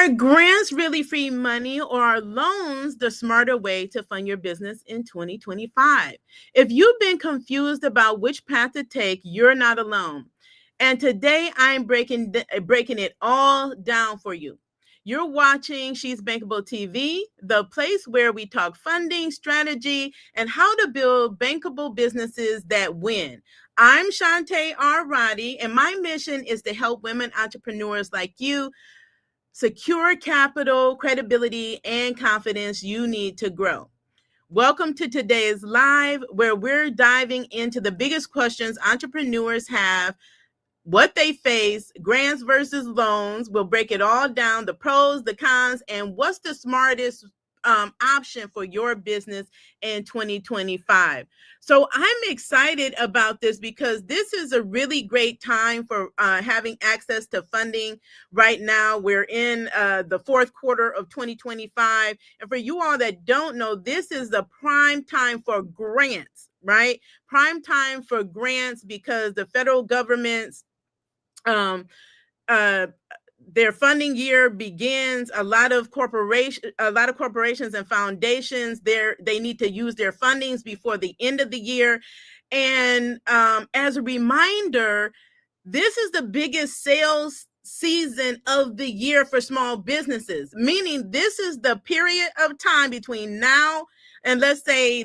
Are grants really free money, or are loans the smarter way to fund your business in 2025? If you've been confused about which path to take, you're not alone. And today I'm breaking it all down for you. You're watching She's Bankable TV, the place where we talk funding, strategy, and how to build bankable businesses that win. I'm Shantae R. Roddy, and my mission is to help women entrepreneurs like you secure capital, credibility, and confidence you need to grow. Welcome to today's live, where we're diving into the biggest questions entrepreneurs have, what they face, grants versus loans. We'll break it all down, the pros, the cons, and what's the smartest option for your business in 2025. So I'm excited about this because this is a really great time for having access to funding right now. We're in the fourth quarter of 2025. And for you all that don't know, this is the prime time for grants, right? Prime time for grants because the federal government's their funding year begins. A lot of corporations and foundations, they need to use their fundings before the end of the year. And as a reminder, this is the biggest sales season of the year for small businesses, meaning this is the period of time between now and, let's say,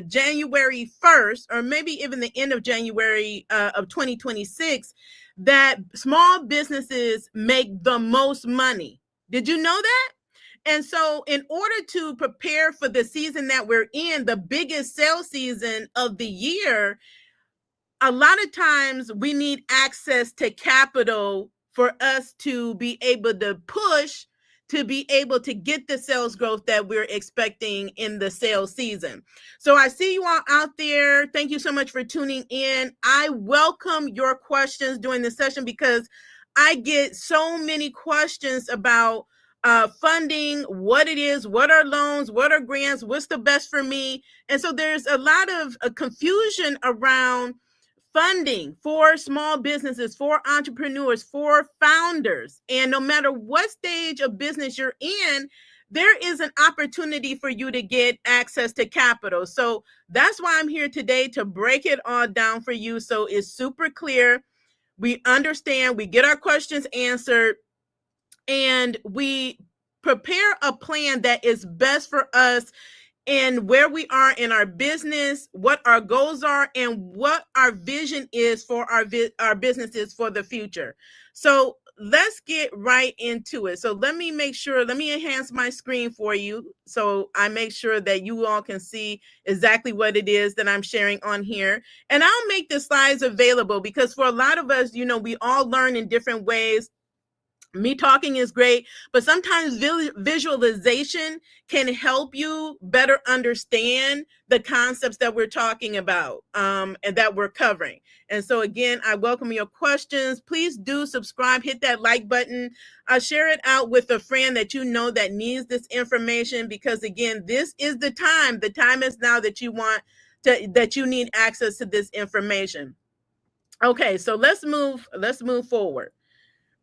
January 1st, or maybe even the end of January of 2026, that small businesses make the most money. Did you know that? And so in order to prepare for the season that we're in, the biggest sales season of the year, a lot of times we need access to capital for us to be able to push, to be able to get the sales growth that we're expecting in the sales season. So I see you all out there. Thank you so much for tuning in. I welcome your questions during the session because I get so many questions about funding, what it is, what are loans, what are grants, what's the best for me. And so there's a lot of confusion around funding for small businesses, for entrepreneurs, for founders. And no matter what stage of business you're in, there is an opportunity for you to get access to capital. So that's why I'm here today, to break it all down for you so it's super clear. We understand, we get our questions answered, and we prepare a plan that is best for us and where we are in our business, what our goals are, and what our vision is for our businesses for the future. So let's get right into it. So let me enhance my screen for you so I make sure that you all can see exactly what it is that I'm sharing on here. And I'll make the slides available because for a lot of us, we all learn in different ways. Me talking is great, but sometimes visualization can help you better understand the concepts that we're talking about and that we're covering. And so again, I welcome your questions. Please do subscribe, hit that like button, share it out with a friend that you know that needs this information, because again, this is the time. The time is now that you need access to this information. Okay, so let's move forward.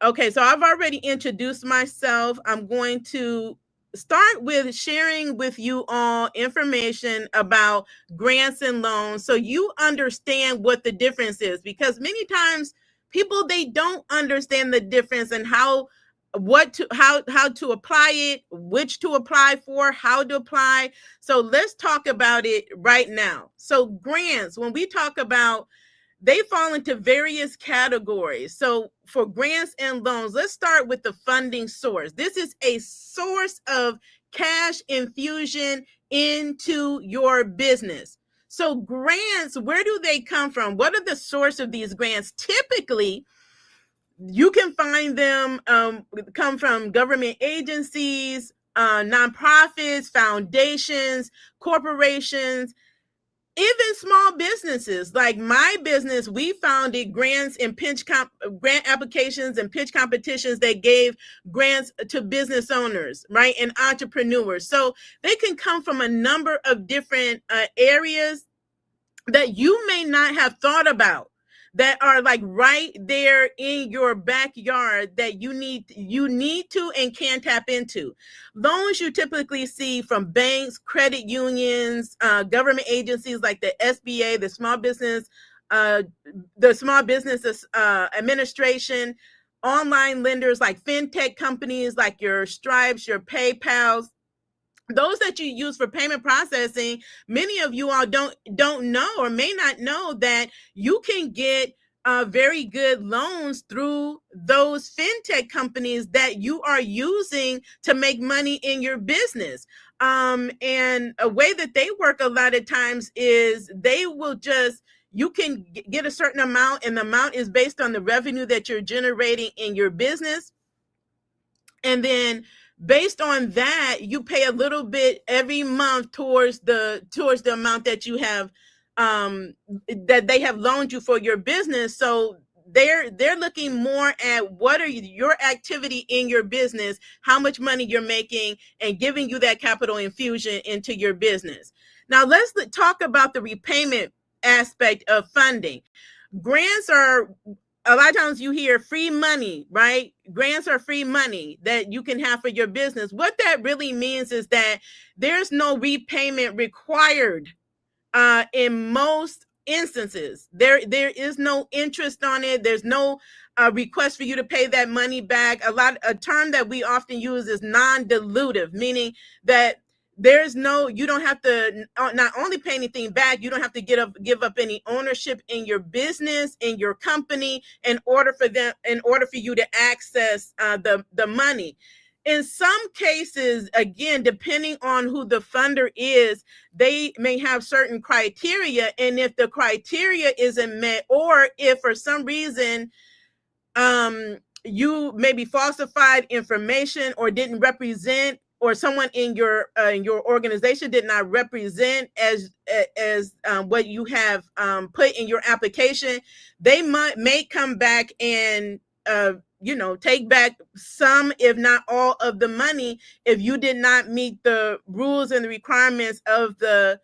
Okay, so I've already introduced myself. I'm going to start with sharing with you all information about grants and loans so you understand what the difference is, because many times people, they don't understand the difference and how to apply it, which to apply for, how to apply. So let's talk about it right now. So grants, when we talk about, they fall into various categories. So for grants and loans, let's start with the funding source. This is a source of cash infusion into your business. So grants, where do they come from? What are the source of these grants? Typically, you can find them come from government agencies, nonprofits, foundations, corporations, even small businesses. Like my business, we founded grants and grant applications and pitch competitions that gave grants to business owners, right, and entrepreneurs. So they can come from a number of different areas that you may not have thought about, that are like right there in your backyard that you need to and can tap into. Loans you typically see from banks, credit unions, government agencies like the SBA, uh, the Small Business Administration, online lenders like fintech companies like your Stripes, your PayPals, those that you use for payment processing. Many of you all don't know or may not know that you can get very good loans through those fintech companies that you are using to make money in your business. And a way that they work a lot of times is they will just, you can get a certain amount, and the amount is based on the revenue that you're generating in your business. And then based on that, you pay a little bit every month towards the amount that you have, that they have loaned you for your business. So they're looking more at what are your activity in your business, how much money you're making, and giving you that capital infusion into your business. Now let's talk about the repayment aspect of funding. Grants are, a lot of times you hear free money, right? Grants are free money that you can have for your business. What that really means is that there's no repayment required in most instances. There is no interest on it. There's no request for you to pay that money back. A term that we often use is non-dilutive, meaning that there's no, you don't have to not only pay anything back, you don't have to give up any ownership in your business, in your company, in order for you to access the money. In some cases, again, depending on who the funder is, they may have certain criteria. And if the criteria isn't met, or if for some reason you maybe falsified information or didn't represent, or someone in your organization did not represent as what you have put in your application, they may come back and take back some, if not all, of the money if you did not meet the rules and the requirements of the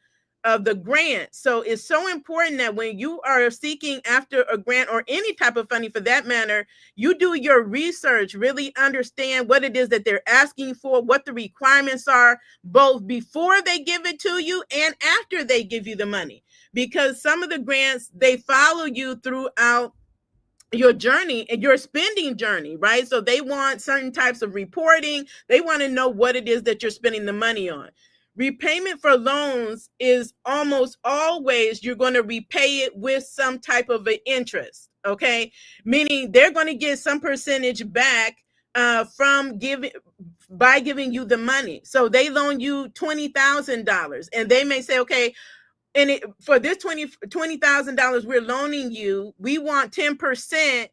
grant. So it's so important that when you are seeking after a grant or any type of funding for that matter, you do your research, really understand what it is that they're asking for, what the requirements are, both before they give it to you and after they give you the money. Because some of the grants, they follow you throughout your journey and your spending journey, right? So they want certain types of reporting. They want to know what it is that you're spending the money on. Repayment for loans is almost always you're going to repay it with some type of an interest, okay? Meaning they're going to get some percentage back by giving you the money. So they loan you $20,000, and they may say, okay, and for this $20,000 we're loaning you, we want 10%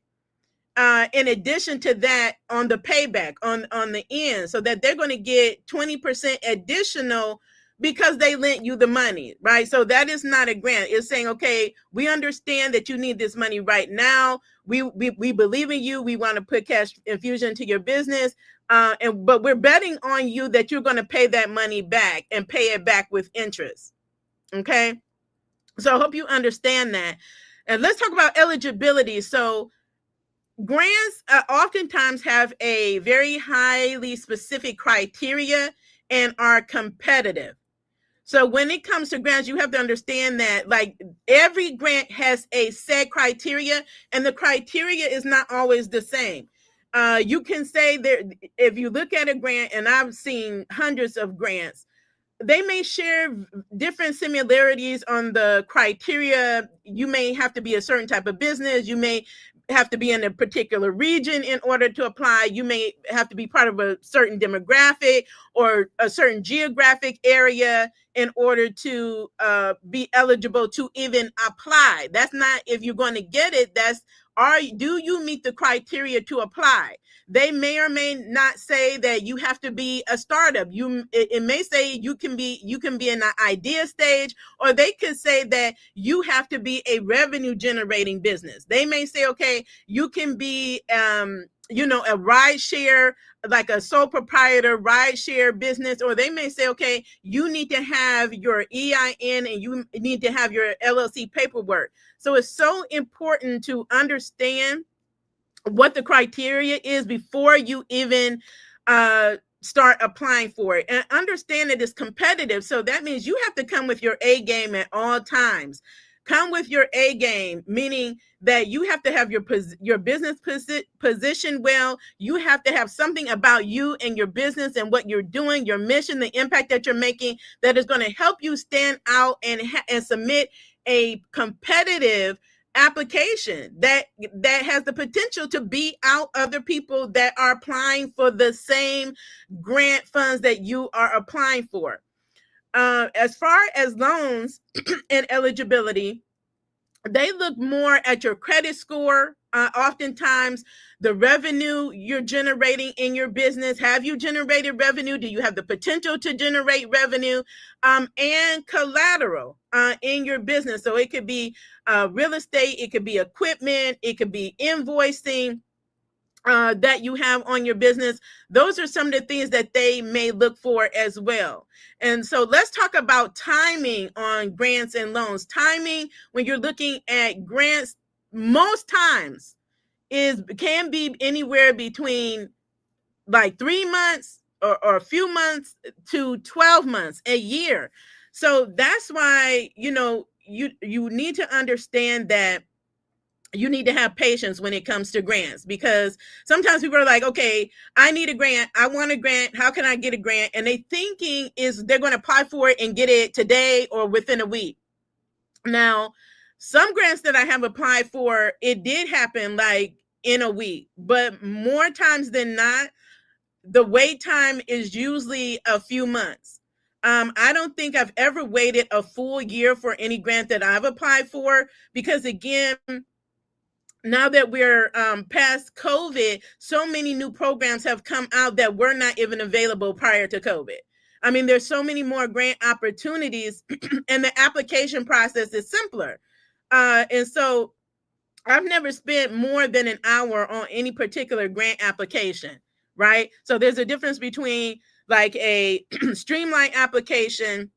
in addition to that on the payback on the end, so that they're going to get 20% additional because they lent you the money, right? So that is not a grant. It's saying, okay, we understand that you need this money right now. We believe in you. We want to put cash infusion into your business, but we're betting on you that you're going to pay that money back and pay it back with interest. Okay, so I hope you understand that. And let's talk about eligibility. So grants oftentimes have a very highly specific criteria and are competitive. So when it comes to grants, you have to understand that like every grant has a set criteria, and the criteria is not always the same. You can say there, if you look at a grant, and I've seen hundreds of grants, they may share different similarities on the criteria. You may have to be a certain type of business. You may have to be in a particular region in order to apply. You may have to be part of a certain demographic or a certain geographic area in order to be eligible to even apply. That's not if you're going to get it. Do you meet the criteria to apply? They may or may not say that you have to be a startup. It may say you can be in the idea stage, or they could say that you have to be a revenue generating business. They may say, okay, you can be a ride share, like a sole proprietor ride share business, or they may say, okay, you need to have your EIN and you need to have your LLC paperwork. So it's so important to understand what the criteria is before you even start applying for it, and understand that it's competitive. So that means you have to come with your A game at all times. Come with your A game, meaning that you have to have your business positioned well. You have to have something about you and your business and what you're doing, your mission, the impact that you're making, that is going to help you stand out and submit a competitive application that has the potential to beat out other people that are applying for the same grant funds that you are applying for. As far as loans and eligibility, they look more at your credit score. Oftentimes, the revenue you're generating in your business. Have you generated revenue? Do you have the potential to generate revenue? And collateral in your business. So it could be real estate, it could be equipment, it could be invoicing that you have on your business. Those are some of the things that they may look for as well. And so let's talk about timing on grants and loans. Timing, when you're looking at grants, most times can be anywhere between like 3 months or a few months to 12 months, a year. So that's why, you need to understand that you need to have patience when it comes to grants, because sometimes people are like, okay, I need a grant. I want a grant. How can I get a grant? And they thinking is they're going to apply for it and get it today or within a week. Now, some grants that I have applied for, it did happen like in a week, but more times than not, the wait time is usually a few months. I don't think I've ever waited a full year for any grant that I've applied for, because again, now that we're past COVID, so many new programs have come out that were not even available prior to COVID. I mean, there's so many more grant opportunities and the application process is simpler. And so I've never spent more than an hour on any particular grant application, right? So there's a difference between like a streamlined application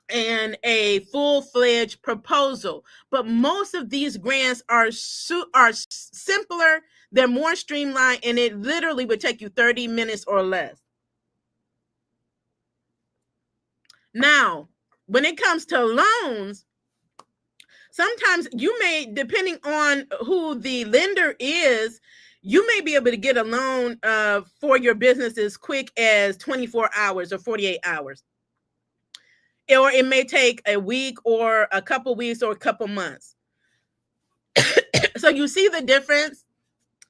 and a full-fledged proposal. But most of these grants are simpler, they're more streamlined, and it literally would take you 30 minutes or less. Now, when it comes to loans, sometimes you may, depending on who the lender is, you may be able to get a loan for your business as quick as 24 hours or 48 hours. Or it may take a week or a couple weeks or a couple months. So you see the difference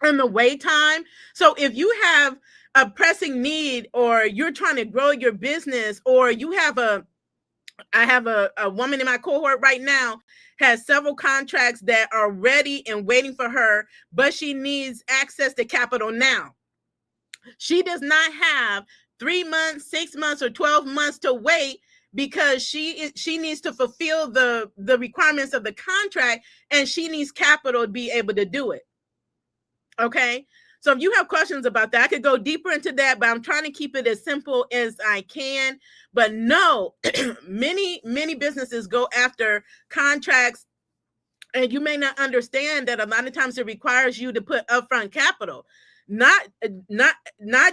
in the wait time. So if you have a pressing need, or you're trying to grow your business, or you have I have a woman in my cohort right now, has several contracts that are ready and waiting for her, but she needs access to capital now. She does not have 3 months, 6 months, or 12 months to wait, because she needs to fulfill the requirements of the contract, and she needs capital to be able to do it. Okay. So if you have questions about that, I could go deeper into that, but I'm trying to keep it as simple as I can. But no, many businesses go after contracts, and you may not understand that a lot of times it requires you to put upfront capital, not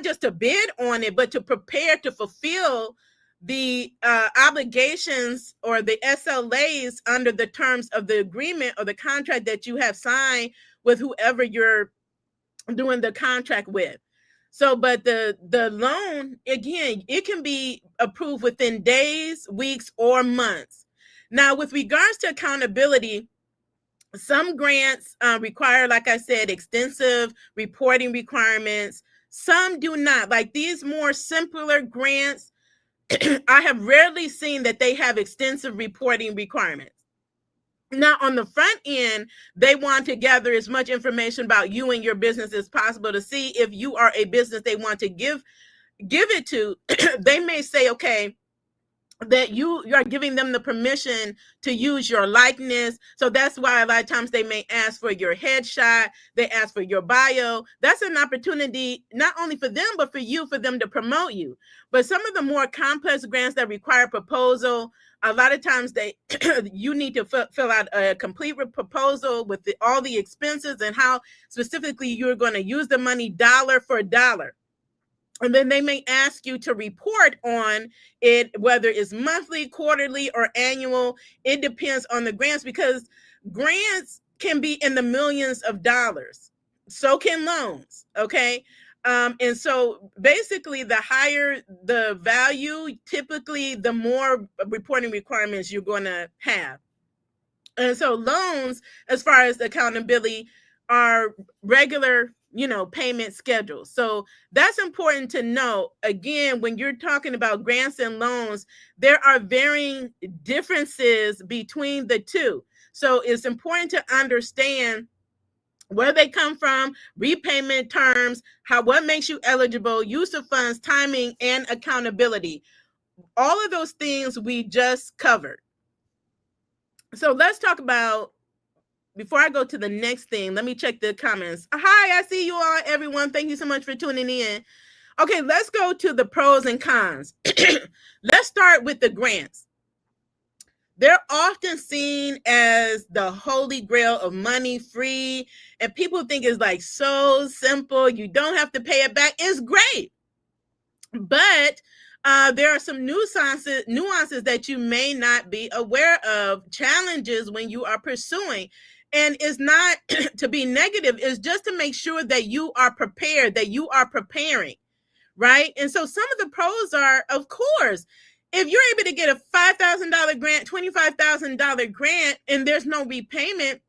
just to bid on it, but to prepare to fulfill the obligations or the SLAs under the terms of the agreement or the contract that you have signed with whoever you're doing the contract with. So, but the loan, again, it can be approved within days, weeks, or months. Now, with regards to accountability, some grants require, like I said, extensive reporting requirements. Some do not. Like these more simpler grants, I have rarely seen that they have extensive reporting requirements. Now, on the front end, they want to gather as much information about you and your business as possible to see if you are a business they want to give it to. They may say, okay, that you are giving them the permission to use your likeness. So that's why a lot of times they may ask for your headshot, they ask for your bio. That's an opportunity not only for them, but for you, for them to promote you. But some of the more complex grants that require proposal, a lot of times you need to fill out a complete proposal with all the expenses and how specifically you're going to use the money dollar for dollar. And then they may ask you to report on it, whether it's monthly, quarterly, or annual. It depends on the grants, because grants can be in the millions of dollars. So can loans, okay? And so basically, the higher the value, typically the more reporting requirements you're going to have. And so loans, as far as accountability, are regular, payment schedules. So that's important to know. Again, when you're talking about grants and loans, there are varying differences between the two. So it's important to understand where they come from, repayment terms, what makes you eligible, use of funds, timing, and accountability. All of those things we just covered. So let's talk about, before I go to the next thing, let me check the comments. Hi, I see you all, everyone. Thank you so much for tuning in. Okay, let's go to the pros and cons. Let's start with the grants. They're often seen as the holy grail of money, free, and people think it's like so simple. You don't have to pay it back. It's great. But there are some nuances that you may not be aware of, challenges when you are pursuing. And it's not to be negative, it's just to make sure that you are prepared, that you are preparing, right? And so some of the pros are, of course, if you're able to get a $5,000 grant, $25,000 grant, and there's no repayment,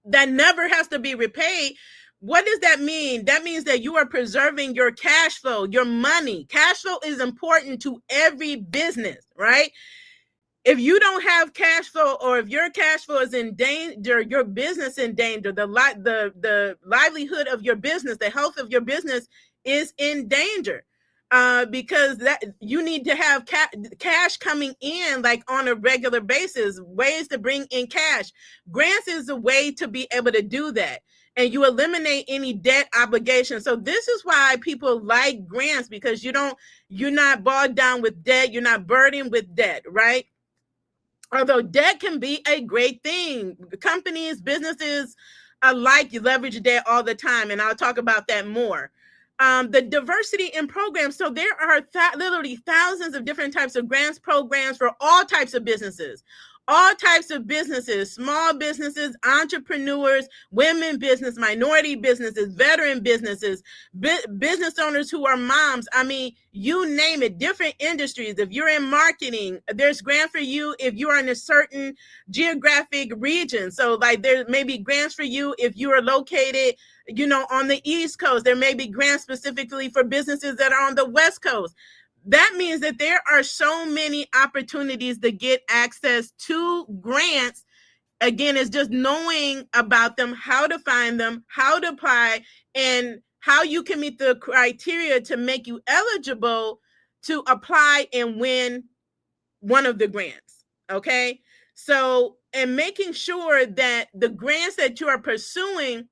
that never has to be repaid. What does that mean? That means that you are preserving your cash flow, your money. Cash flow is important to every business, right? If you don't have cash flow, or if your cash flow is in danger, your business in danger, the livelihood of your business, the health of your business is in danger. Because that you need to have cash coming in like on a regular basis, ways to bring in cash. Grants is a way to be able to do that, and you eliminate any debt obligation. So this is why people like grants, because you're not bogged down with debt, you're not burdened with debt, right? Although debt can be a great thing, companies, businesses alike leverage debt all the time, and I'll talk about that more. The diversity in programs. So there are literally thousands of different types of grants programs for all types of businesses. Small businesses, entrepreneurs, women business, minority businesses, veteran businesses, business owners who are moms. I mean, you name it, different industries. If you're in marketing, there's grant for you if you are in a certain geographic region. So like there may be grants for you if you are located, on the East Coast. There may be grants specifically for businesses that are on the West Coast. That means that there are so many opportunities to get access to grants. Again, it's just knowing about them, how to find them, how to apply, and how you can meet the criteria to make you eligible to apply and win one of the grants. Okay. So, and making sure that the grants that you are pursuing,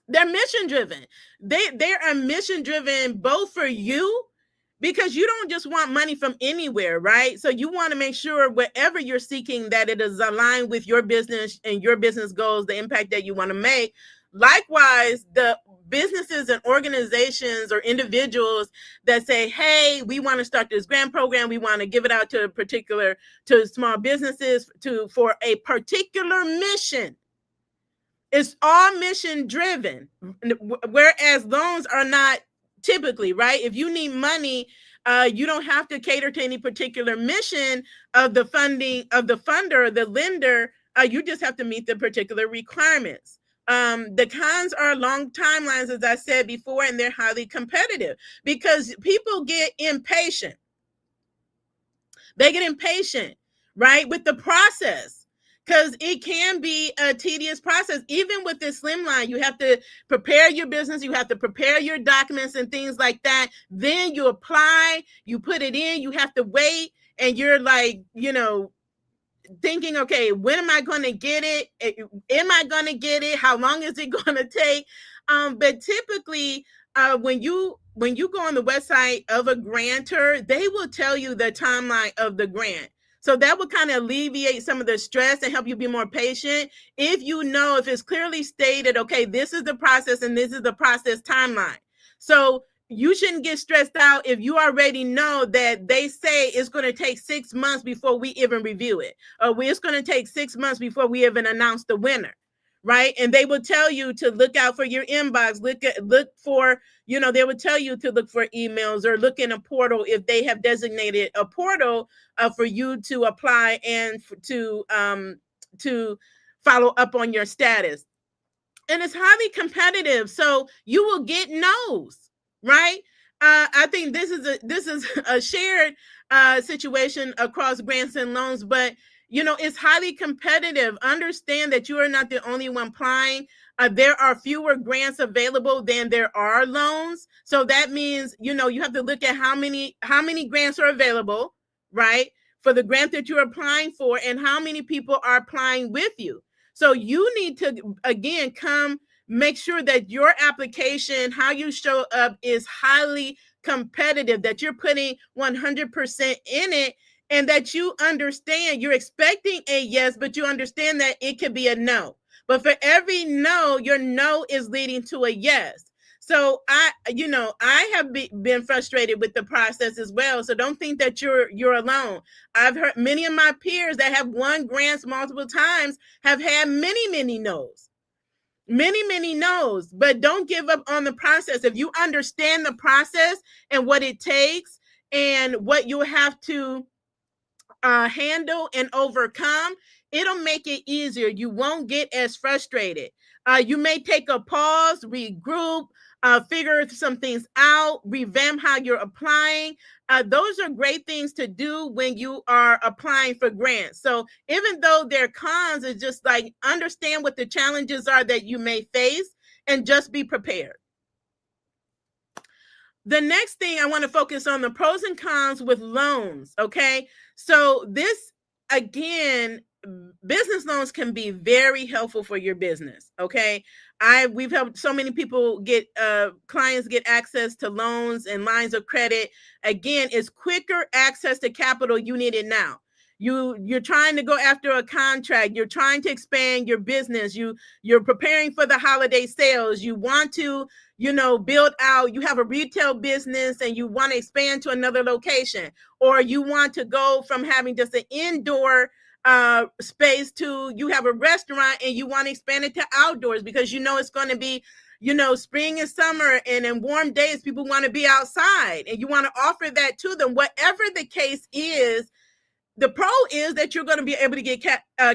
they're mission driven. They are mission driven both for you, because you don't just want money from anywhere, right? So you want to make sure wherever you're seeking that it is aligned with your business and your business goals, the impact that you want to make. Likewise, the businesses and organizations or individuals that say, hey, we want to start this grant program, we want to give it out to small businesses for a particular mission. It's all mission driven, whereas loans are not typically, right? If you need money, you don't have to cater to any particular mission of the funding of the funder or the lender. You just have to meet the particular requirements. The cons are long timelines, as I said before, and they're highly competitive because people get impatient. They get impatient, right, with the process. Because it can be a tedious process. Even with this slimline, you have to prepare your business, you have to prepare your documents and things like that. Then you apply, you put it in, you have to wait. and you're like, thinking, okay, when am I going to get it? Am I going to get it? How long is it going to take? But typically, when you go on the website of a grantor, they will tell you the timeline of the grant. So that will kind of alleviate some of the stress and help you be more patient. If if it's clearly stated, okay, this is the process and this is the process timeline. So you shouldn't get stressed out if you already know that they say it's going to take 6 months before we even review it, or it's going to take 6 months before we even announce the winner, right? And they will tell you to look out for your inbox, look for, they would tell you to look for emails or look in a portal if they have designated a portal for you to apply and to follow up on your status. And it's highly competitive, so you will get no's, right? I think this is a shared situation across grants and loans, but it's highly competitive. Understand that you are not the only one applying. There are fewer grants available than there are loans, so that means you have to look at how many grants are available, right, for the grant that you're applying for, and how many people are applying with you. So you need to, again, make sure that your application, how you show up, is highly competitive, that you're putting 100% in it, and that you understand you're expecting a yes, but you understand that it could be a no. But for every no, your no is leading to a yes. So I have been frustrated with the process as well. So don't think that you're alone. I've heard many of my peers that have won grants multiple times have had many no's. Many no's, but don't give up on the process. If you understand the process and what it takes and what you have to handle and overcome, it'll make it easier. You won't get as frustrated. You may take a pause, regroup, figure some things out, revamp how you're applying. Those are great things to do when you are applying for grants. So even though they're cons, it's just like understand what the challenges are that you may face and just be prepared. The next thing I want to focus on, the pros and cons with loans. Okay. So this, again, business loans can be very helpful for your business. Okay. We've helped so many people get clients get access to loans and lines of credit. Again, it's quicker access to capital. You need it now. You're trying to go after a contract. You're trying to expand your business. You're preparing for the holiday sales. You want to, build out. You have a retail business and you want to expand to another location, or you want to go from having just an indoor space to you have a restaurant and you want to expand it to outdoors because it's going to be spring and summer, and in warm days people want to be outside, and you want to offer that to them. Whatever the case is, the pro is that you're going to be able to get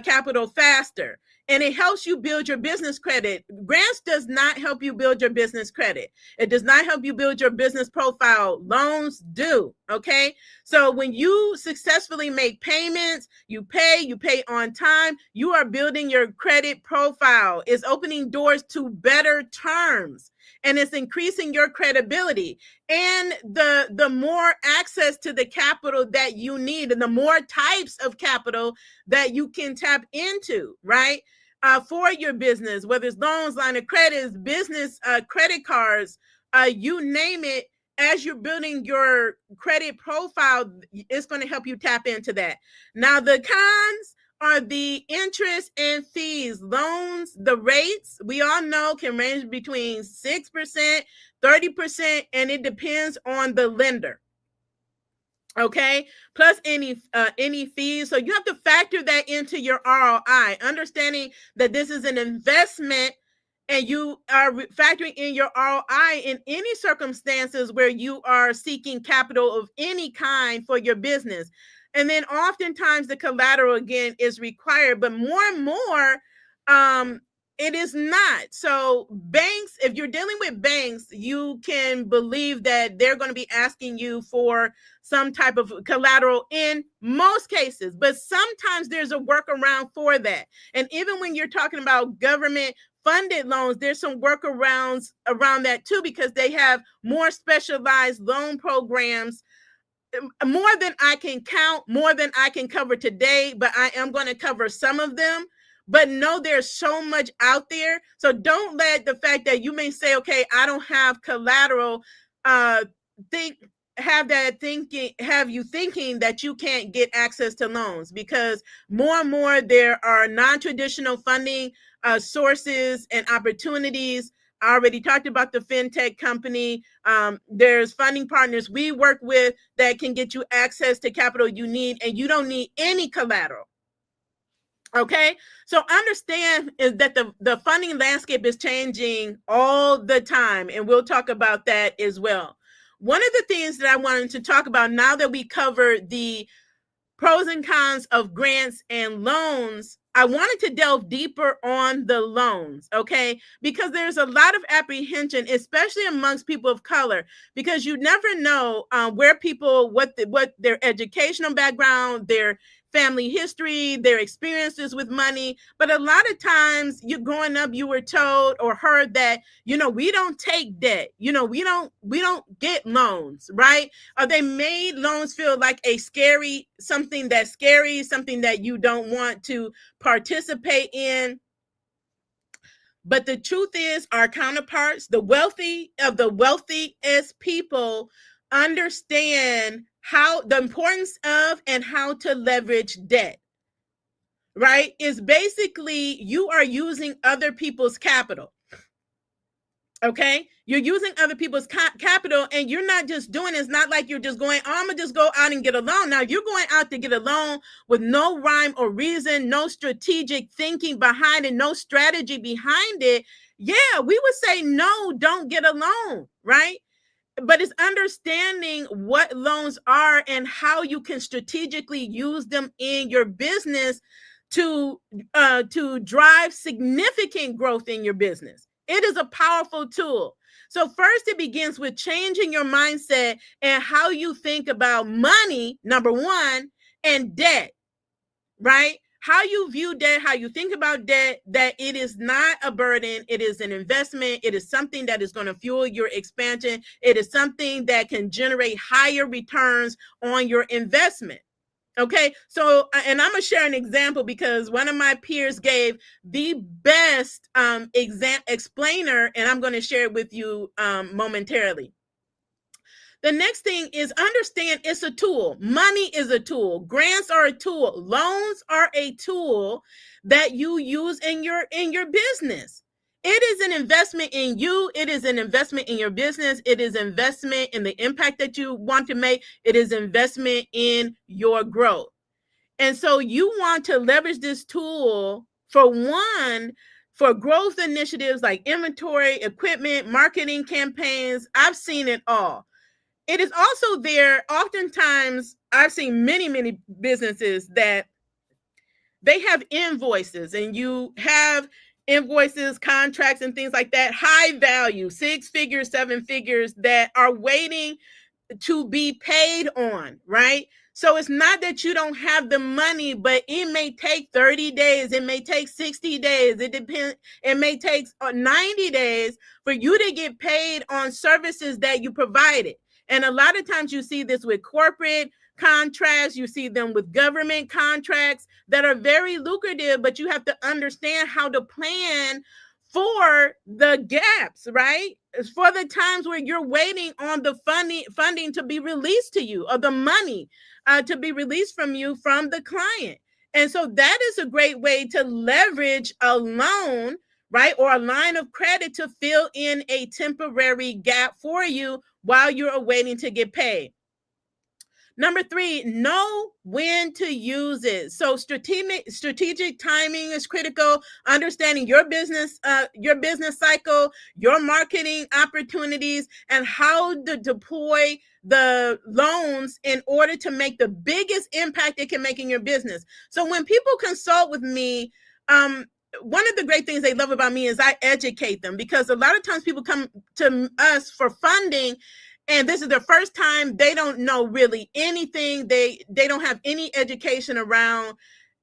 capital faster, and it helps you build your business credit. Grants does not help you build your business credit. It does not help you build your business profile. Loans do. Okay. So when you successfully make payments, you pay on time, you are building your credit profile. It's opening doors to better terms, and it's increasing your credibility. And the more access to the capital that you need, and the more types of capital that you can tap into, right? For your business, whether it's loans, line of credits, business credit cards, you name it. As you're building your credit profile, it's going to help you tap into that. Now, the cons are the interest and fees. Loans, the rates, we all know, can range between 6%, 30%, and it depends on the lender. Okay, plus any fees. So you have to factor that into your ROI, understanding that this is an investment, and you are factoring in your ROI in any circumstances where you are seeking capital of any kind for your business. And then oftentimes the collateral, again, is required, but more and more, it is not. So banks, if you're dealing with banks, you can believe that they're going to be asking you for some type of collateral in most cases, but sometimes there's a workaround for that. And even when you're talking about government funded loans, there's some workarounds around that too, because they have more specialized loan programs more than I can count, more than I can cover today, but I am going to cover some of them. But know there's so much out there. So don't let the fact that you may say, okay, I don't have collateral, think have you thinking that you can't get access to loans, because more and more there are non-traditional funding sources and opportunities. I already talked about the fintech company. There's funding partners we work with that can get you access to capital you need, and you don't need any collateral. Okay, so understand is that the funding landscape is changing all the time, and we'll talk about that as well. One of the things that I wanted to talk about now that we covered the pros and cons of grants and loans, I wanted to delve deeper on the loans, okay? Because there's a lot of apprehension, especially amongst people of color, because you never know where people, what their educational background, their family history, their experiences with money. But a lot of times, you growing up, you were told or heard that, we don't take debt, we don't get loans, right? Or they made loans feel like something that's scary, something that you don't want to participate in. But the truth is, our counterparts, the wealthiest people, understand the importance of and how to leverage debt, right? Is basically you are using other people's capital. Okay, you're using other people's capital, and you're not just doing it's not like you're just going, I'm gonna just go out and get a loan. Now you're going out to get a loan with no rhyme or reason, no strategic thinking behind it, no strategy behind it. Yeah, we would say no, don't get a loan, right? But it's understanding what loans are and how you can strategically use them in your business to drive significant growth in your business. It is a powerful tool. So first, it begins with changing your mindset and how you think about money, number one, and debt, right? How you view debt, how you think about debt, that it is not a burden, it is an investment, it is something that is going to fuel your expansion, it is something that can generate higher returns on your investment. Okay, so, and I'm going to share an example because one of my peers gave the best explainer, and I'm going to share it with you momentarily. The next thing is understand it's a tool. Money is a tool. Grants are a tool. Loans are a tool that you use in your business. It is an investment in you. It is an investment in your business. It is investment in the impact that you want to make. It is investment in your growth. And so you want to leverage this tool for growth initiatives like inventory, equipment, marketing campaigns. I've seen it all. It is also there. Oftentimes, I've seen many businesses that they have invoices, and you have invoices, contracts, and things like that, high value, 6 figures, 7 figures, that are waiting to be paid on, right? So it's not that you don't have the money, but it may take 30 days. It may take 60 days. It depends. It may take 90 days for you to get paid on services that you provided. And a lot of times you see this with corporate contracts, you see them with government contracts that are very lucrative, but you have to understand how to plan for the gaps, right? For the times where you're waiting on the funding to be released to you, or the money to be released from you from the client. And so that is a great way to leverage a loan, right? Or a line of credit to fill in a temporary gap for you while you're waiting to get paid. Number 3, know when to use it. So strategic timing is critical. Understanding your business cycle, your marketing opportunities, and how to deploy the loans in order to make the biggest impact it can make in your business. So when people consult with me, one of the great things they love about me is I educate them, because a lot of times people come to us for funding, and this is their first time. They don't know really anything. They don't have any education around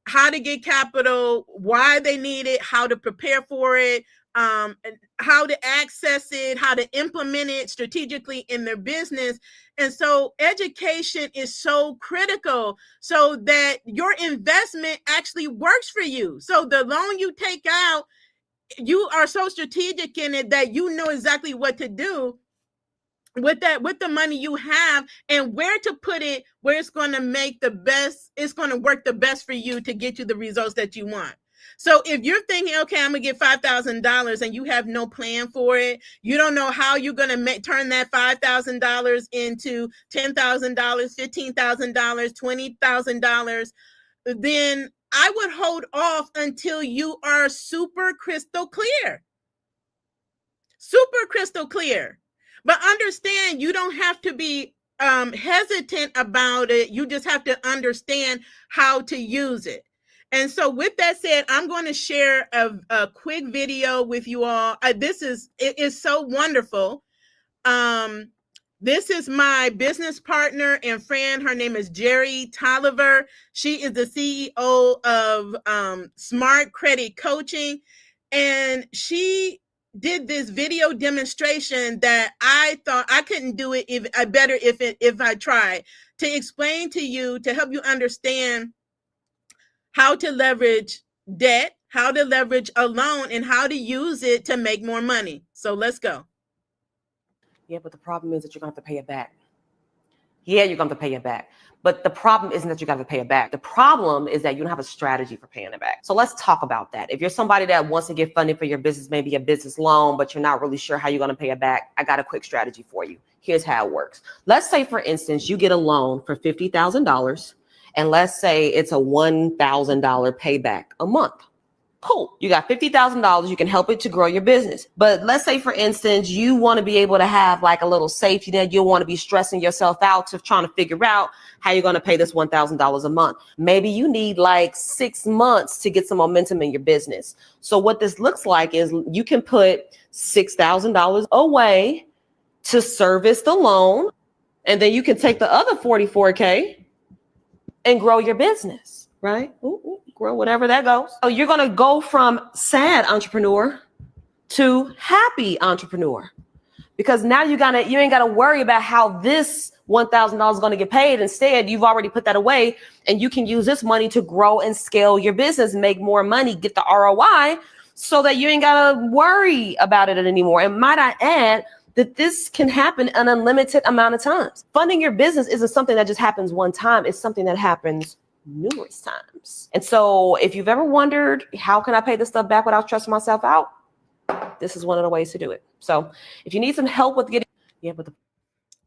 how to get capital, why they need it, how to prepare for it, how to access it, how to implement it strategically in their business. And so education is so critical so that your investment actually works for you. So the loan you take out, you are so strategic in it that you know exactly what to do with the money you have, and where to put it, where it's going to make the best, it's going to work the best for you to get you the results that you want. So if you're thinking, okay, I'm gonna get $5,000 and you have no plan for it, you don't know how you're gonna turn that $5,000 into $10,000, $15,000, $20,000, then I would hold off until you are super crystal clear. Super crystal clear. But understand, you don't have to be hesitant about it. You just have to understand how to use it. And so with that said, I'm going to share a quick video with you all. It is so wonderful. This is my business partner and friend. Her name is Jerry Toiver. She is the CEO of Smart Credit Coaching. And she did this video demonstration that I thought I couldn't do it if I tried, to explain to you, to help you understand how to leverage debt, how to leverage a loan, and how to use it to make more money. So let's go. Yeah, but the problem is that you're going to have to pay it back. Yeah, you're going to have to pay it back. But the problem isn't that you got to pay it back. The problem is that you don't have a strategy for paying it back. So let's talk about that. If you're somebody that wants to get funding for your business, maybe a business loan, but you're not really sure how you're going to pay it back, I got a quick strategy for you. Here's how it works. Let's say, for instance, you get a loan for $50,000, and let's say it's a $1,000 payback a month. Cool. You got $50,000. You can help it to grow your business. But let's say, for instance, you want to be able to have like a little safety net. You don't want to be stressing yourself out to trying to figure out how you're going to pay this $1,000 a month. Maybe you need like 6 months to get some momentum in your business. So what this looks like is you can put $6,000 away to service the loan, and then you can take the other $44K and grow your business, right? Grow whatever that goes. So you're going to go from sad entrepreneur to happy entrepreneur, because now you ain't got to worry about how this $1,000 is going to get paid. Instead, you've already put that away, and you can use this money to grow and scale your business, make more money, get the ROI, so that you ain't got to worry about it anymore. And might I add that this can happen an unlimited amount of times. Funding your business isn't something that just happens one time. It's something that happens numerous times. And so if you've ever wondered, how can I pay this stuff back without stressing myself out? This is one of the ways to do it. So if you need some help with getting,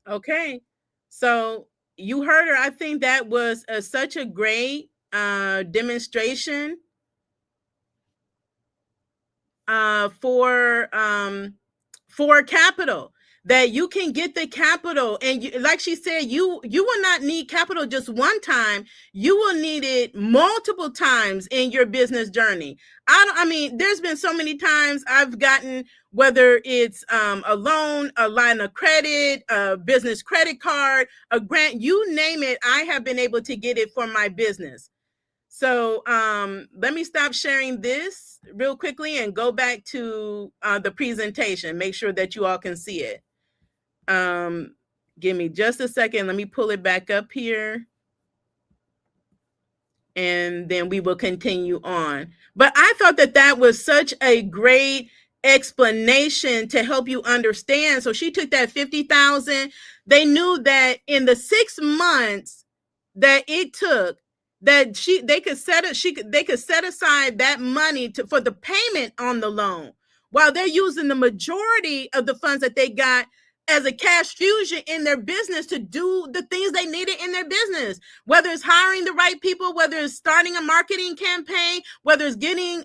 okay. So you heard her. I think that was such a great demonstration for capital, that you can get the capital. And you, like she said, you will not need capital just one time. You will need it multiple times in your business journey. I mean, there's been so many times I've gotten, whether it's a loan, a line of credit, a business credit card, a grant, you name it, I have been able to get it for my business. So let me stop sharing this real quickly and go back to the presentation. Make sure that you all can see it. Give me just a second. Let me pull it back up here, and then we will continue on. But I thought that was such a great explanation to help you understand. So she took that 50,000. They knew that in the 6 months that it took, that they could set aside that money for the payment on the loan, while they're using the majority of the funds that they got as a cash fusion in their business to do the things they needed in their business, whether it's hiring the right people, whether it's starting a marketing campaign, whether it's getting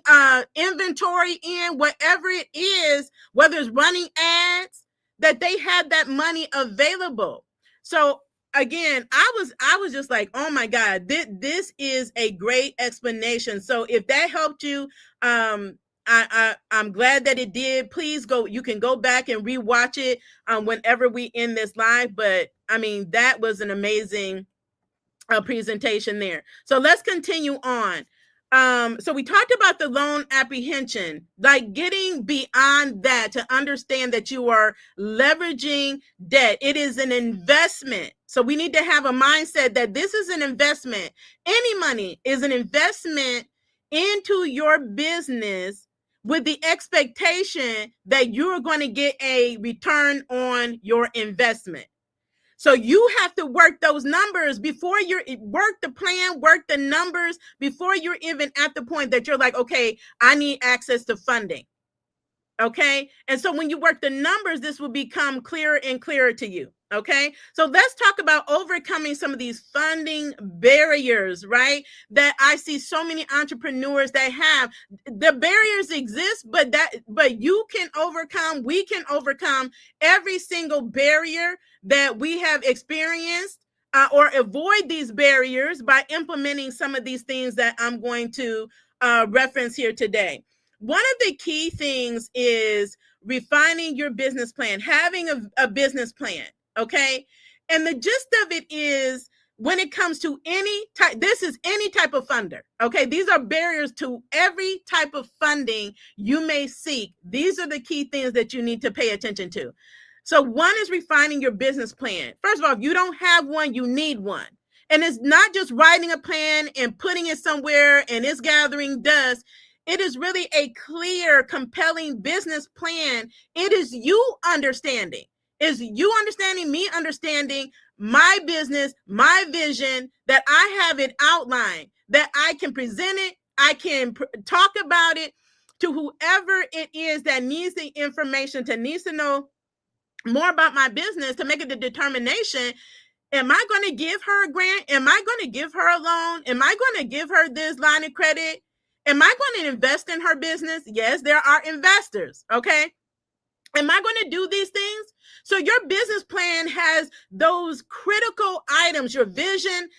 inventory in, whatever it is, whether it's running ads, that they had that money available. So again, I was just like, oh my God, this is a great explanation. So if that helped you, I'm glad that it did. Please go. You can go back and rewatch it whenever we end this live. But I mean, that was an amazing presentation there. So let's continue on. So we talked about the loan apprehension, like getting beyond that to understand that you are leveraging debt. It is an investment. So we need to have a mindset that this is an investment. Any money is an investment into your business with the expectation that you're going to get a return on your investment. So you have to work those numbers before you work the plan, work the numbers before you're even at the point that you're like, okay, I need access to funding. Okay. And so when you work the numbers, this will become clearer and clearer to you. Okay. So let's talk about overcoming some of these funding barriers, right? That I see so many entrepreneurs that have. The barriers exist, but you can overcome, we can overcome every single barrier that we have experienced, or avoid these barriers by implementing some of these things that I'm going to reference here today. One of the key things is refining your business plan, having a business plan, okay? And the gist of it is, when it comes to any type, this is any type of funder, okay? These are barriers to every type of funding you may seek. These are the key things that you need to pay attention to. So one is refining your business plan. First of all, if you don't have one, you need one. And it's not just writing a plan and putting it somewhere and it's gathering dust. It is really a clear, compelling business plan. It is you understanding. Is you understanding, me understanding my business, my vision, that I have it outlined, that I can present it, I can talk about it to whoever it is that needs the information, needs to know more about my business, to make it the determination. Am I going to give her a grant? Am I going to give her a loan? Am I going to give her this line of credit? Am I going to invest in her business? Yes, there are investors. Okay. Am I going to do these things? So your business plan has those critical items, your vision.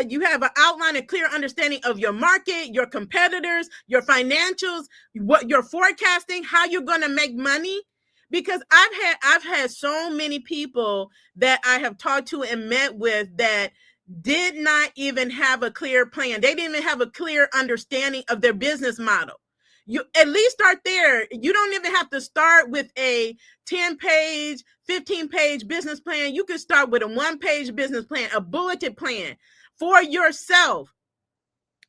You have an outline, a clear understanding of your market, your competitors, your financials, what you're forecasting, how you're going to make money. Because I've had so many people that I have talked to and met with that did not even have a clear plan. They didn't even have a clear understanding of their business model. You at least start there. You don't even have to start with a 10-page, 15-page business plan. You can start with a 1-page business plan, a bulleted plan for yourself,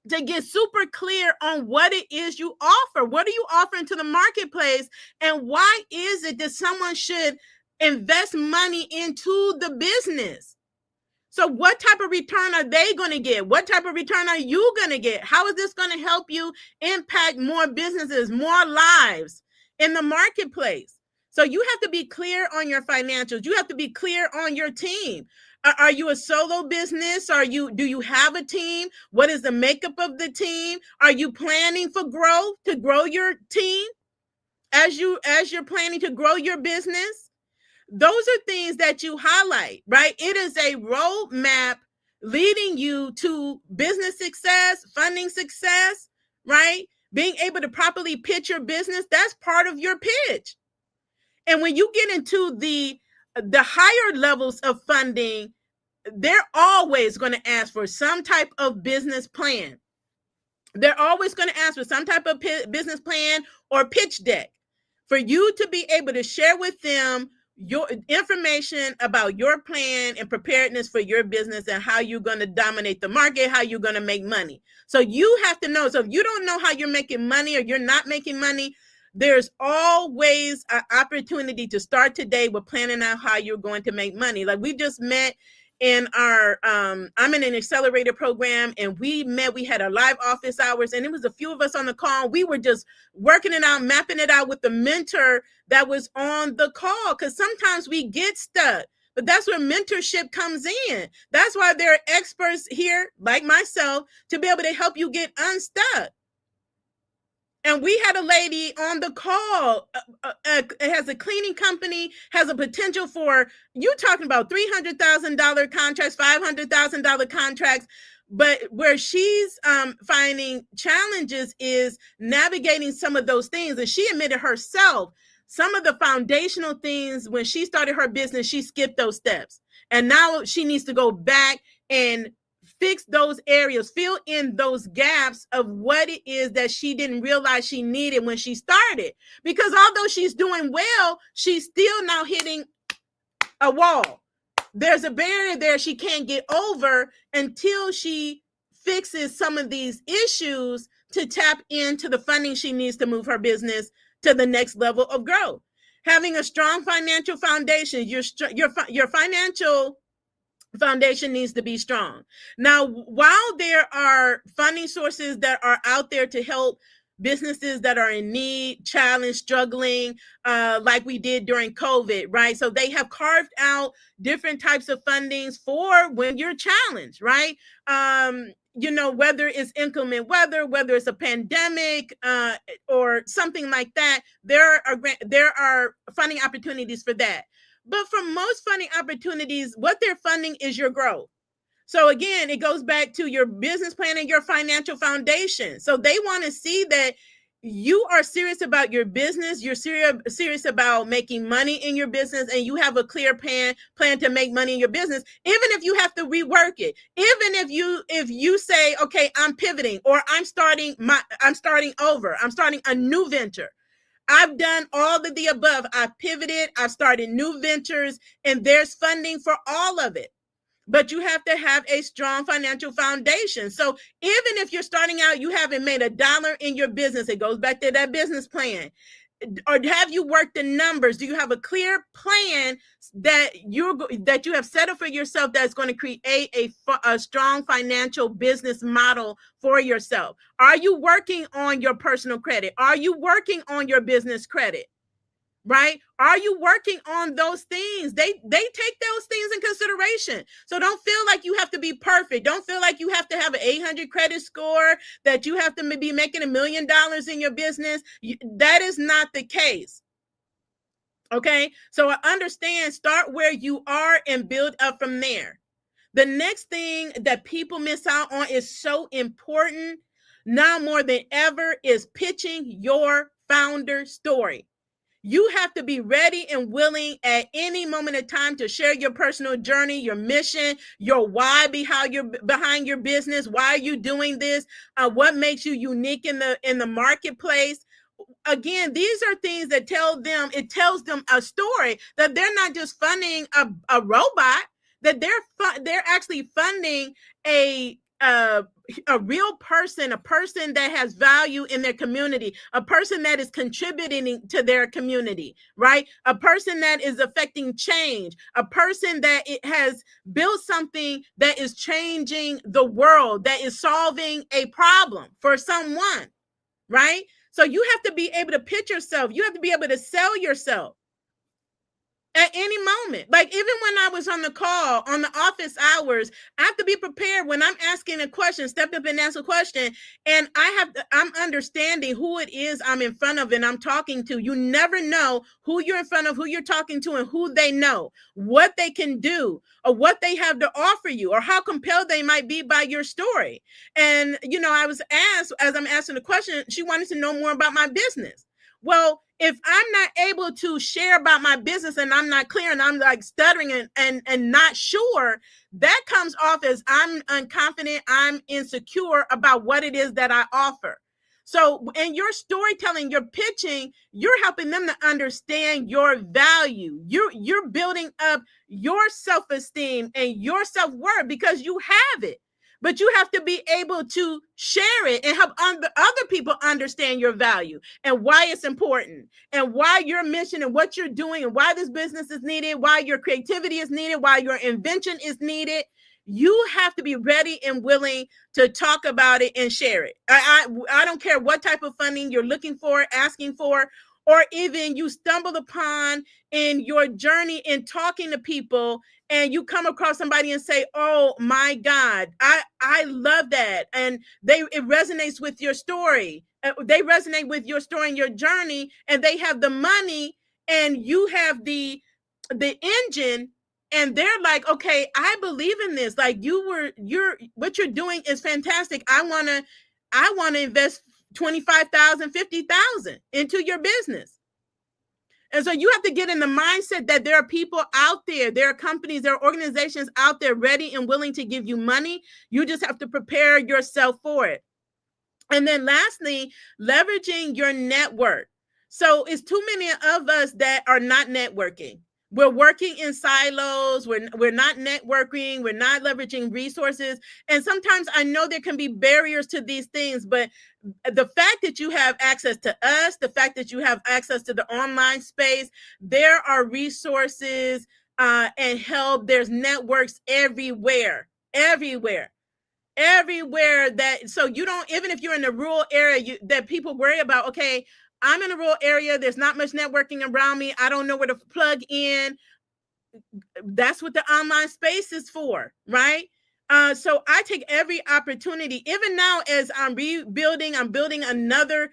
to get super clear on what it is you offer. What are you offering to the marketplace? And why is it that someone should invest money into the business? So what type of return are they going to get? What type of return are you going to get? How is this going to help you impact more businesses, more lives in the marketplace? So you have to be clear on your financials. You have to be clear on your team. Are you a solo business? Do you have a team? What is the makeup of the team? Are you planning for growth, to grow your team as you're planning to grow your business? Those are things that you highlight, right? It is a roadmap leading you to business success, funding success, right? Being able to properly pitch your business, that's part of your pitch. And when you get into the higher levels of funding, they're always going to ask for some type of business plan. They're always going to ask for some type of business plan or pitch deck for you to be able to share with them your information about your plan and preparedness for your business and how you're going to dominate the market, how you're going to make money. So you have to know. So if you don't know how you're making money or you're not making money, there's always an opportunity to start today with planning out how you're going to make money. Like we just met in our, I'm in an accelerator program, and we had our live office hours, and it was a few of us on the call. We were just working it out, mapping it out with the mentor that was on the call, because sometimes we get stuck. But that's where mentorship comes in. That's why there are experts here, like myself, to be able to help you get unstuck. And we had a lady on the call, has a cleaning company, has a potential for, you talking about $300,000 contracts, $500,000 contracts. But where she's finding challenges is navigating some of those things. And she admitted herself, some of the foundational things, when she started her business, she skipped those steps. And now she needs to go back and fix those areas, fill in those gaps of what it is that she didn't realize she needed when she started. Because although she's doing well, she's still now hitting a wall. There's a barrier there she can't get over until she fixes some of these issues to tap into the funding she needs to move her business to the next level of growth. Having a strong financial foundation, your financial foundation needs to be strong. Now, while there are funding sources that are out there to help businesses that are in need, challenged, struggling, like we did during COVID, right? So they have carved out different types of fundings for when you're challenged, right? Whether it's inclement weather, whether it's a pandemic, or something like that, there are funding opportunities for that. But for most funding opportunities, what they're funding is your growth. So again, it goes back to your business plan and your financial foundation. So they want to see that you are serious about your business, you're serious about making money in your business, and you have a clear plan to make money in your business, even if you have to rework it. Even if you say, okay, I'm pivoting, or I'm starting over, I'm starting a new venture. I've done all of the above. I've pivoted, I've started new ventures, and there's funding for all of it. But you have to have a strong financial foundation. So even if you're starting out, you haven't made $1 in your business, it goes back to that business plan. Or have you worked the numbers? Do you have a clear plan that you have set up for yourself that's going to create a strong financial business model for yourself? Are you working on your personal credit? Are you working on your business credit? Right? Are you working on those things? They take those things in consideration. So don't feel like you have to be perfect. Don't feel like you have to have an 800 credit score, that you have to be making $1 million in your business. That is not the case. Okay? So I understand, start where you are and build up from there. The next thing that people miss out on is so important now more than ever is pitching your founder story. You have to be ready and willing at any moment of time to share your personal journey, your mission, your why behind your business. Why are you doing this? What makes you unique in the marketplace? Again, these are things that tells them a story, that they're not just funding a robot, that they're actually funding a real person, a person that has value in their community, a person that is contributing to their community, right? A person that is affecting change, a person that it has built something that is changing the world, that is solving a problem for someone, right? So you have to be able to pitch yourself. You have to be able to sell yourself at any moment. Like even when I was on the call, on the office hours, I have to be prepared when I'm asking a question, step up and ask a question. And I'm understanding who it is I'm in front of and I'm talking to. You never know who you're in front of, who you're talking to, and who they know, what they can do, or what they have to offer you, or how compelled they might be by your story. And, I was asked, as I'm asking the question, she wanted to know more about my business. Well, if I'm not able to share about my business and I'm not clear and I'm like stuttering and not sure, that comes off as I'm unconfident, I'm insecure about what it is that I offer. So in your storytelling, your pitching, you're helping them to understand your value. You're building up your self-esteem and your self-worth because you have it. But you have to be able to share it and help other people understand your value and why it's important and why your mission and what you're doing and why this business is needed, why your creativity is needed, why your invention is needed. You have to be ready and willing to talk about it and share it. I don't care what type of funding you're looking for, asking for, or even you stumbled upon in your journey in talking to people and you come across somebody and say, oh my God, I love that. And it resonates with your story. They resonate with your story and your journey, and they have the money and you have the engine, and they're like, okay, I believe in this. Like what you're doing is fantastic. I want to invest 25,000, 50,000 into your business. And so you have to get in the mindset that there are people out there, there are companies, there are organizations out there ready and willing to give you money. You just have to prepare yourself for it. And then lastly, leveraging your network. So it's too many of us that are not networking. We're working in silos. We're not networking. We're not leveraging resources. And sometimes I know there can be barriers to these things, but the fact that you have access to us, the fact that you have access to the online space, there are resources and help. There's networks everywhere that, so you don't, even if you're in a rural area, that people worry about, okay, I'm in a rural area, there's not much networking around me, I don't know where to plug in. That's what the online space is for, right? So I take every opportunity, even now as I'm building another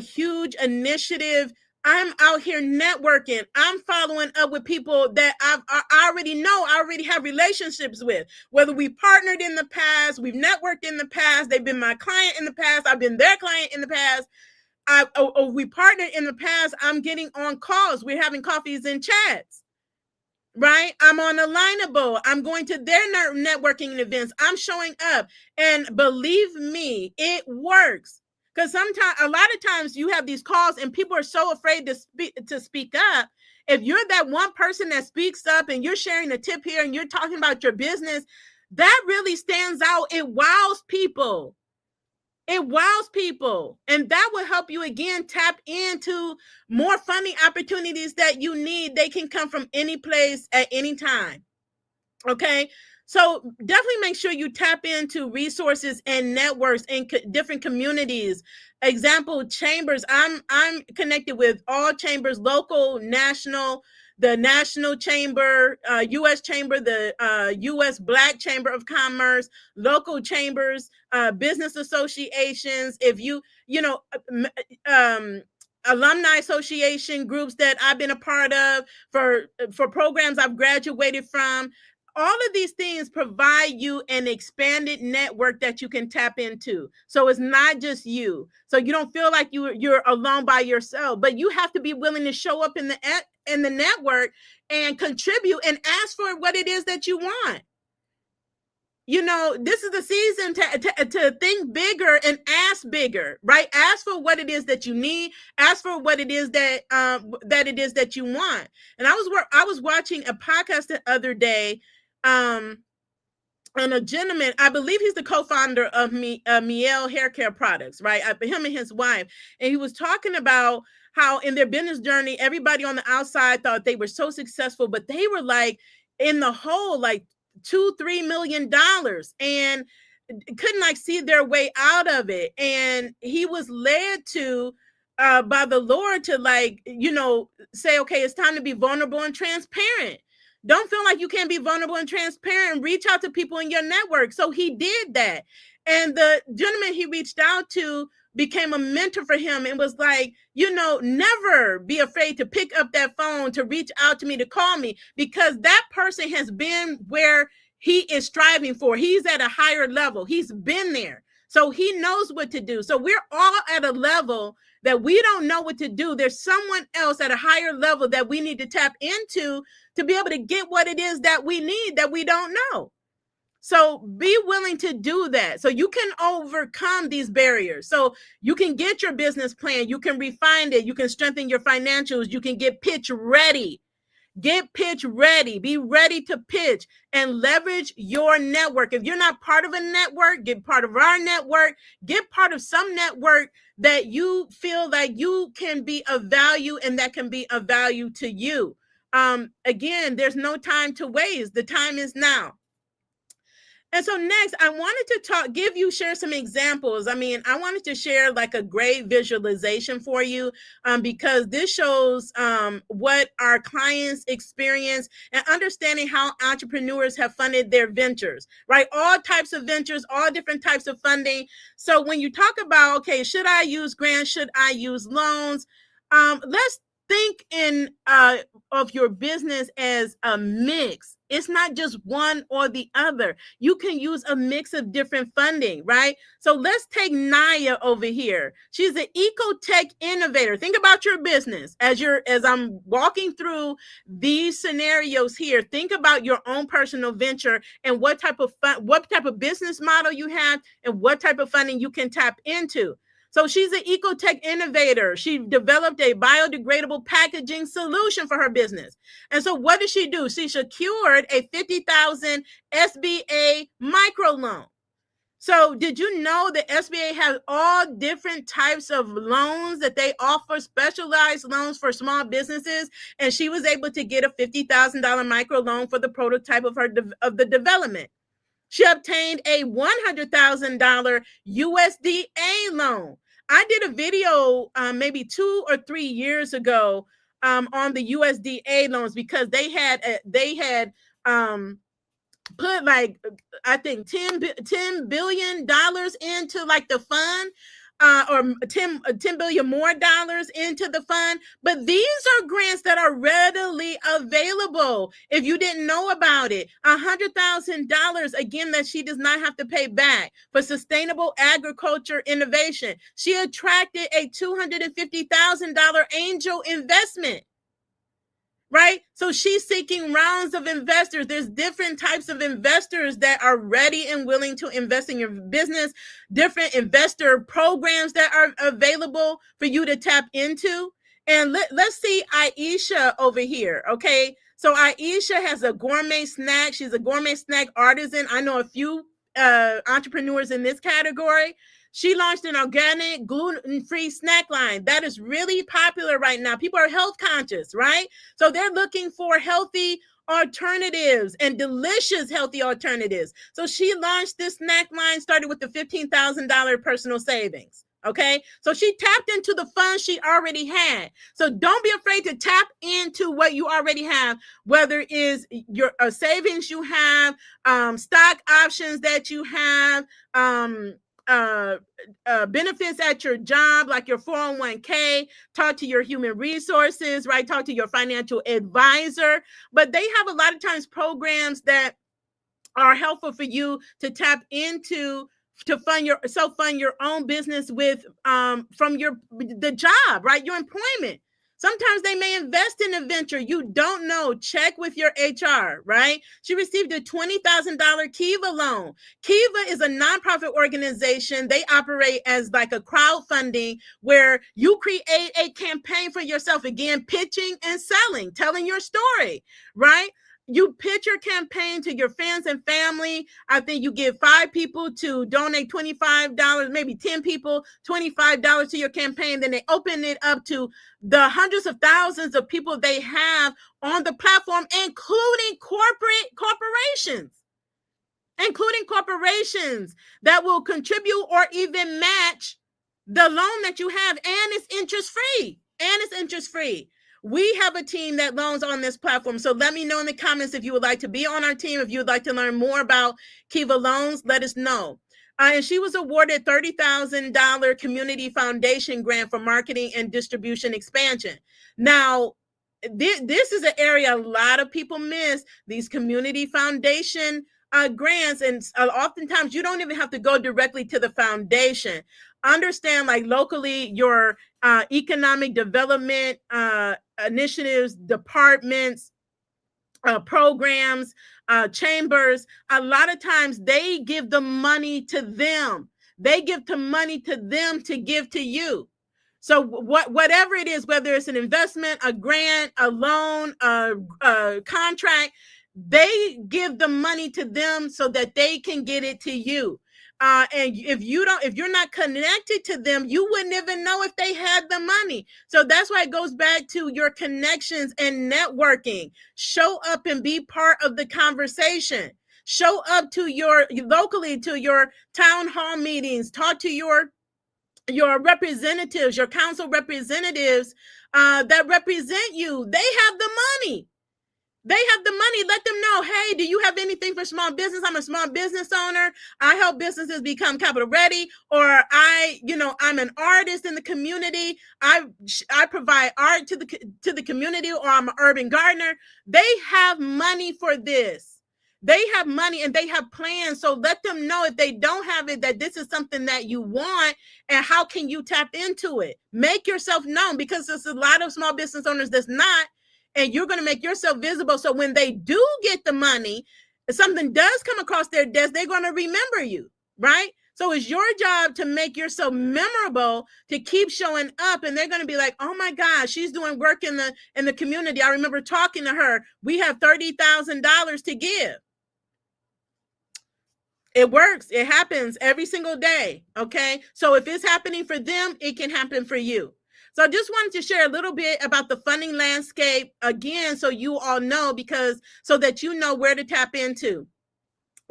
huge initiative. I'm out here networking. I'm following up with people that I already know, I already have relationships with, whether we partnered in the past, we've networked in the past, they've been my client in the past, I've been their client in the past, we partnered in the past. I'm getting on calls. We're having coffees and chats, right? I'm on Alignable. I'm going to their networking events. I'm showing up. And believe me, it works. Because sometimes, a lot of times you have these calls and people are so afraid to speak up. If you're that one person that speaks up and you're sharing a tip here and you're talking about your business, that really stands out. It wows people. It wows people. And that will help you, again, tap into more funding opportunities that you need. They can come from any place at any time. Okay. So definitely make sure you tap into resources and networks in different communities. Example, chambers. I'm connected with all chambers, local, national, the National Chamber, U.S. Chamber, the U.S. Black Chamber of Commerce, local chambers, business associations. If alumni association groups that I've been a part of, for programs I've graduated from. All of these things provide you an expanded network that you can tap into. So it's not just you. So you don't feel like you're alone by yourself, but you have to be willing to show up in the network and contribute and ask for what it is that you want. This is the season to think bigger and ask bigger, right? Ask for what it is that you need. Ask for what it is that it is that you want. And I was watching a podcast the other day, and a gentleman, I believe he's the co-founder of Miele Hair Care Products, right? Him and his wife. And he was talking about how in their business journey, everybody on the outside thought they were so successful, but they were like in the hole, like $2-3 million, and couldn't see their way out of it. And he was led to by the Lord to say, okay, it's time to be vulnerable and transparent. Don't feel like you can't be vulnerable and transparent. Reach out to people in your network. So he did that. And the gentleman he reached out to became a mentor for him and was like, never be afraid to pick up that phone, to reach out to me, to call me, because that person has been where he is striving for. He's at a higher level. He's been there. So he knows what to do. So we're all at a level that we don't know what to do. There's someone else at a higher level that we need to tap into to be able to get what it is that we need that we don't know. So be willing to do that so you can overcome these barriers. So you can get your business plan, you can refine it, you can strengthen your financials, you can get pitch ready. Get pitch ready. Be ready to pitch and leverage your network. If you're not part of a network, get part of our network. Get part of some network that you feel like you can be of value and that can be of value to you. Again, there's no time to waste. The time is now. And so next, I wanted to share some examples. I wanted to share a great visualization for you because this shows what our clients experience and understanding how entrepreneurs have funded their ventures, right? All types of ventures, all different types of funding. So when you talk about, okay, should I use grants? Should I use loans? Let's think of your business as a mix. It's not just one or the other. You can use a mix of different funding, right? So let's take Naya over here. She's an eco-tech innovator. Think about your business as I'm walking through these scenarios here. Think about your own personal venture and what type of business model you have and what type of funding you can tap into. So she's an eco-tech innovator. She developed a biodegradable packaging solution for her business. And so what did she do? She secured a $50,000 SBA microloan. So did you know the SBA has all different types of loans that they offer, specialized loans for small businesses? And she was able to get a $50,000 microloan for the prototype of the development. She obtained a $100,000 USDA loan. I did a video maybe 2 or 3 years ago on the USDA loans because they had put like I think $10 billion into like the fund, or $10 billion more into the fund. But these are grants that are readily available if you didn't know about it. $100,000 again that she does not have to pay back for sustainable agriculture innovation. She attracted a $250,000 angel investment. Right? So she's seeking rounds of investors. There's different types of investors that are ready and willing to invest in your business, different investor programs that are available for you to tap into. And let's see Aisha over here. Okay. So Aisha has a gourmet snack. She's a gourmet snack artisan. I know a few entrepreneurs in this category. She launched an organic, gluten-free snack line that is really popular right now. People are health conscious, right? So they're looking for healthy alternatives and delicious healthy alternatives. So she launched this snack line, started with the $15,000 personal savings. Okay, so she tapped into the funds she already had. So don't be afraid to tap into what you already have, whether it is your savings you have, stock options that you have, benefits at your job, like your 401k, talk to your human resources, right? Talk to your financial advisor. But they have a lot of times programs that are helpful for you to tap into to fund your own business with from the job, right? Your employment. Sometimes they may invest in a venture. You don't know. Check with your HR, right? She received a $20,000 Kiva loan. Kiva is a nonprofit organization. They operate as like a crowdfunding where you create a campaign for yourself. Again, pitching and selling, telling your story, right? You pitch your campaign to your friends and family. I think you get 5 people to donate $25, maybe 10 people, $25 to your campaign. Then they open it up to the hundreds of thousands of people they have on the platform, including corporations that will contribute or even match the loan that you have, and it's interest-free. We have a team that loans on this platform. So let me know in the comments if you would like to be on our team. If you would like to learn more about Kiva loans, let us know. And she was awarded $30,000 community foundation grant for marketing and distribution expansion. Now, this is an area a lot of people miss, these community foundation grants. And oftentimes you don't even have to go directly to the foundation. Understand, like locally, your economic development initiatives, departments, programs, chambers, a lot of times they give the money to them. They give the money to them to give to you. So whatever it is, whether it's an investment, a grant, a loan, a contract, they give the money to them so that they can get it to you. And if you're not connected to them, you wouldn't even know if they had the money. So that's why it goes back to your connections and networking. Show up and be part of the conversation. Show up to locally to your town hall meetings. Talk to your representatives, your council representatives that represent you. They have the money. They have the money. Let them know, hey, do you have anything for small business? I'm a small business owner. I help businesses become capital ready. Or I'm an artist in the community. I provide art to the community, or I'm an urban gardener. They have money for this. They have money and they have plans. So let them know, if they don't have it, that this is something that you want, and how can you tap into it? Make yourself known, because there's a lot of small business owners that's not. And you're going to make yourself visible. So when they do get the money, if something does come across their desk, they're going to remember you, right? So it's your job to make yourself memorable, to keep showing up. And they're going to be like, oh my gosh, she's doing work in the community. I remember talking to her. We have $30,000 to give. It works. It happens every single day. Okay. So if it's happening for them, it can happen for you. So I just wanted to share a little bit about the funding landscape again, so you all know, so that you know where to tap into,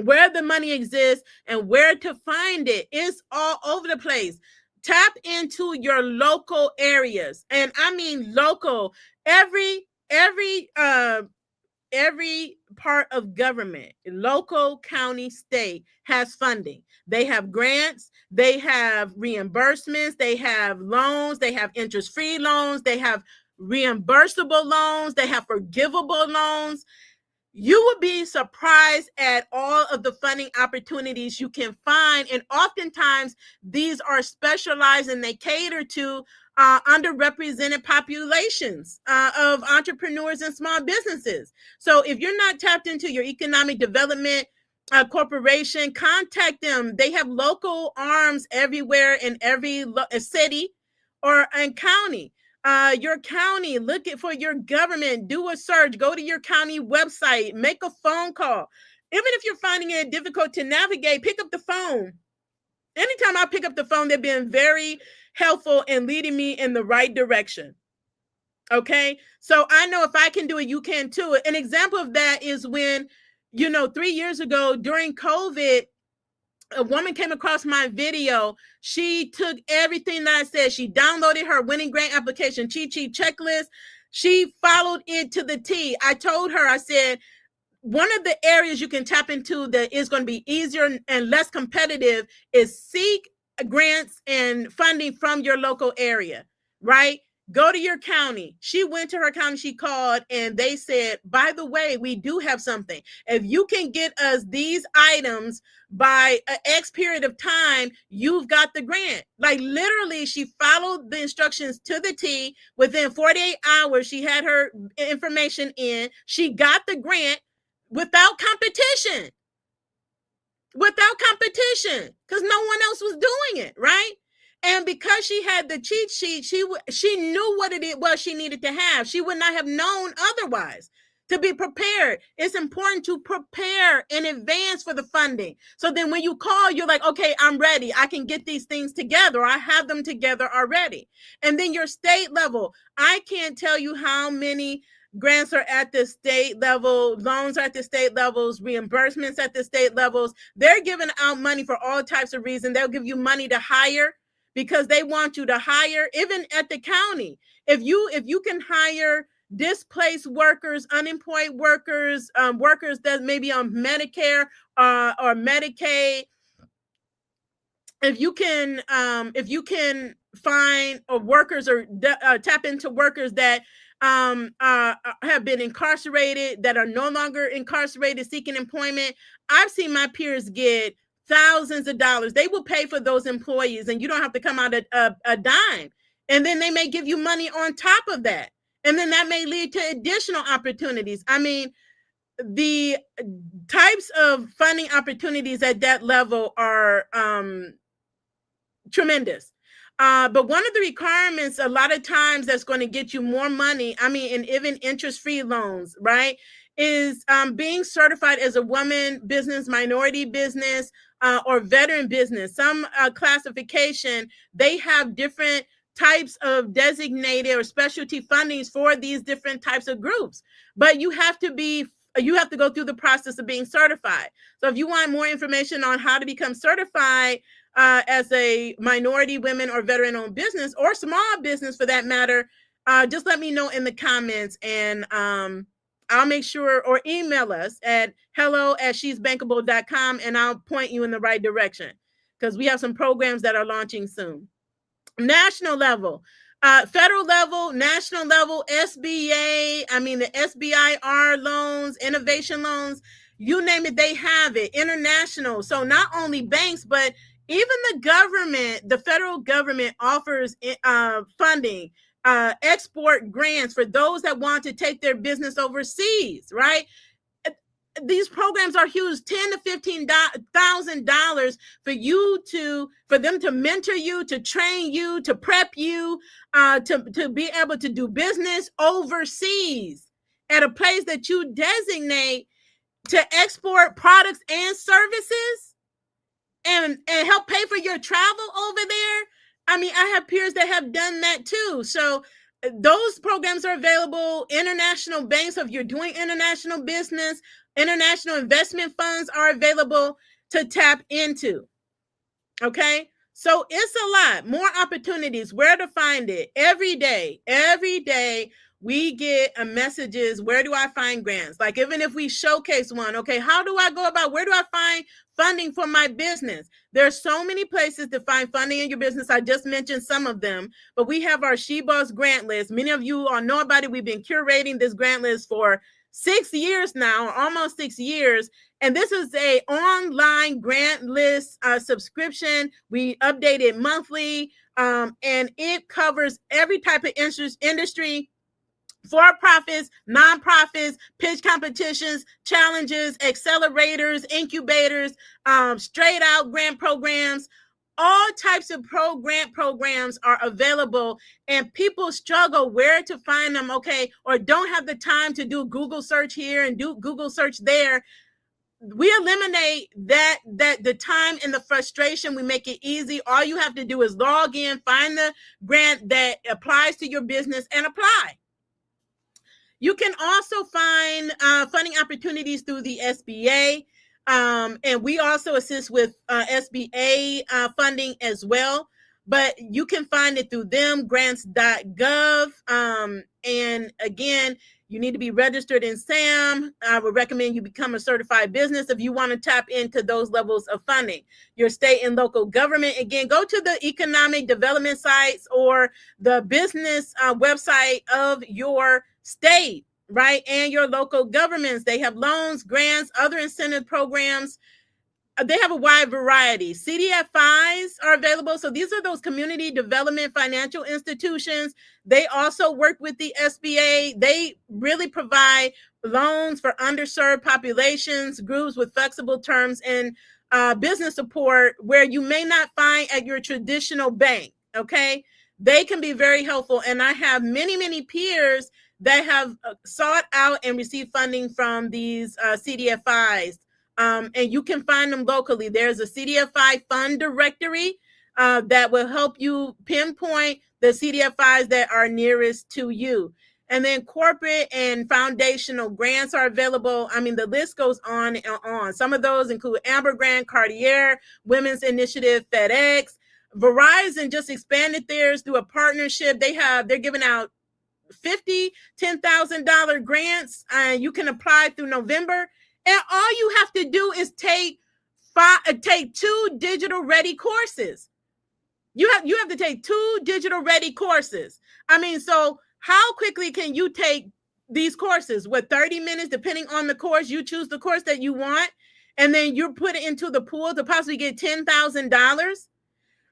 where the money exists, and where to find it. It's all over the place. Tap into your local areas. And I mean local. Every part of government, local, county, state, has funding. They have grants, they have reimbursements, they have loans, they have interest-free loans, they have reimbursable loans, they have forgivable loans. You will be surprised at all of the funding opportunities you can find. And oftentimes these are specialized and they cater to underrepresented populations of entrepreneurs and small businesses. So if you're not tapped into your economic development corporation, contact them. They have local arms everywhere in every city and county. Your county, look for your government, do a search, go to your county website, make a phone call. Even if you're finding it difficult to navigate, pick up the phone. Anytime I pick up the phone, they've been very helpful in leading me in the right direction. Okay. So I know if I can do it, you can too. An example of that is when, 3 years ago during COVID, a woman came across my video. She took everything that I said. She downloaded her winning grant application cheat sheet checklist. She followed it to the T. I told her, I said, one of the areas you can tap into that is going to be easier and less competitive is seek grants and funding from your local area, right? Go to your county. She went to her county, she called, and they said, by the way, we do have something. If you can get us these items by an X period of time, you've got the grant. Like literally, she followed the instructions to the T. Within 48 hours, she had her information in. She got the grant without competition. Because no one else was doing it, right? And because she had the cheat sheet, she knew what it was she needed to have. She would not have known otherwise. To be prepared, it's important to prepare in advance for the funding. So then when you call, you're like, okay, I'm ready. I can get these things together. I have them together already. And then your state level, I can't tell you how many grants are at the state level, loans are at the state levels, reimbursements at the state levels. They're giving out money for all types of reasons. They'll give you money to hire because they want you to hire. Even at the county, if you can hire displaced workers, unemployed workers, workers that may be on Medicare or Medicaid, if you can find workers or tap into workers that have been incarcerated, that are no longer incarcerated seeking employment, I've seen my peers get thousands of dollars. They will pay for those employees and you don't have to come out a dime. And then they may give you money on top of that. And then that may lead to additional opportunities. I mean, the types of funding opportunities at that level are tremendous. But one of the requirements, a lot of times that's going to get you more money, I mean, and even interest-free loans, right, is being certified as a woman business, minority business, or veteran business. Some classification, they have different types of designated or specialty fundings for these different types of groups. But you have to go through the process of being certified. So if you want more information on how to become certified as a minority, women, or veteran-owned business, or small business for that matter, just let me know in the comments, and I'll make sure, or email us at hello@shesbankable.com, and I'll point you in the right direction, because we have some programs that are launching soon. National level, federal level, national level, SBA, I mean the SBIR loans, innovation loans, you name it, they have it. International. So not only banks, but even the government, the federal government offers funding, export grants for those that want to take their business overseas, right? These programs are huge. $10,000 to $15,000 for them to mentor you, to train you, to prep you, to be able to do business overseas at a place that you designate to export products and services, and help pay for your travel over there. I mean, I have peers that have done that too. So those programs are available. International banks, so if you're doing international business, international investment funds are available to tap into. Okay. So it's a lot more opportunities. Where to find it? Every day we get messages. Where do I find grants? Like, even if we showcase one, okay, how do I go about, where do I find funding for my business? There's so many places to find funding in your business. I just mentioned some of them, but we have our SheBoss grant list. Many of you all know about it. We've been curating this grant list for 6 years now, almost 6 years. And this is a online grant list subscription. We update it monthly, and it covers every type of industry, for-profits, nonprofits, pitch competitions, challenges, accelerators, incubators, straight out grant programs. All types of grant programs are available, and people struggle where to find them, okay, or don't have the time to do Google search here and do Google search there. We eliminate that the time and the frustration. We make it easy. All you have to do is log in, find the grant that applies to your business, and apply. You can also find funding opportunities through the SBA, and we also assist with SBA funding as well. But you can find it through them, grants.gov. And again, you need to be registered in SAM. I would recommend you become a certified business if you want to tap into those levels of funding. Your state and local government, again, go to the economic development sites or the business website of your state, right? And your local governments. They have loans, grants, other incentive programs. They have a wide variety. CDFIs are available. So these are those community development financial institutions. They also work with the SBA. They really provide loans for underserved populations, groups with flexible terms, and business support where you may not find at your traditional bank. Okay. They can be very helpful. And I have many peers that have sought out and received funding from these CDFIs. And you can find them locally. There's a CDFI fund directory that will help you pinpoint the CDFIs that are nearest to you. And then corporate and foundational grants are available. I mean, the list goes on and on. Some of those include Amber Grant, Cartier, Women's Initiative, FedEx. Verizon just expanded theirs through a partnership. They're giving out $10,000 grants, and you can apply through November. And all you have to do is take 2 digital ready courses. You have to take 2 digital ready courses. I mean, so how quickly can you take these courses? 30 minutes, depending on the course. You choose the course that you want, and then you put it into the pool to possibly get $10,000.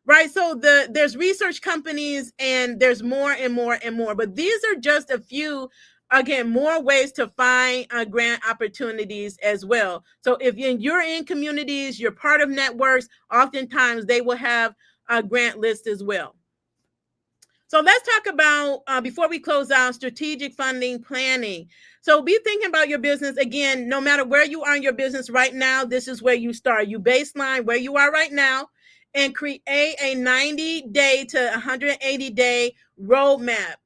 Right. So there's research companies, and there's more and more and more. But these are just a few, again, more ways to find grant opportunities as well. So if you're in communities, you're part of networks, oftentimes they will have a grant list as well. So let's talk about, before we close out, strategic funding planning. So be thinking about your business. Again, no matter where you are in your business right now, this is where you start. You baseline where you are right now and create a 90-day to 180-day roadmap,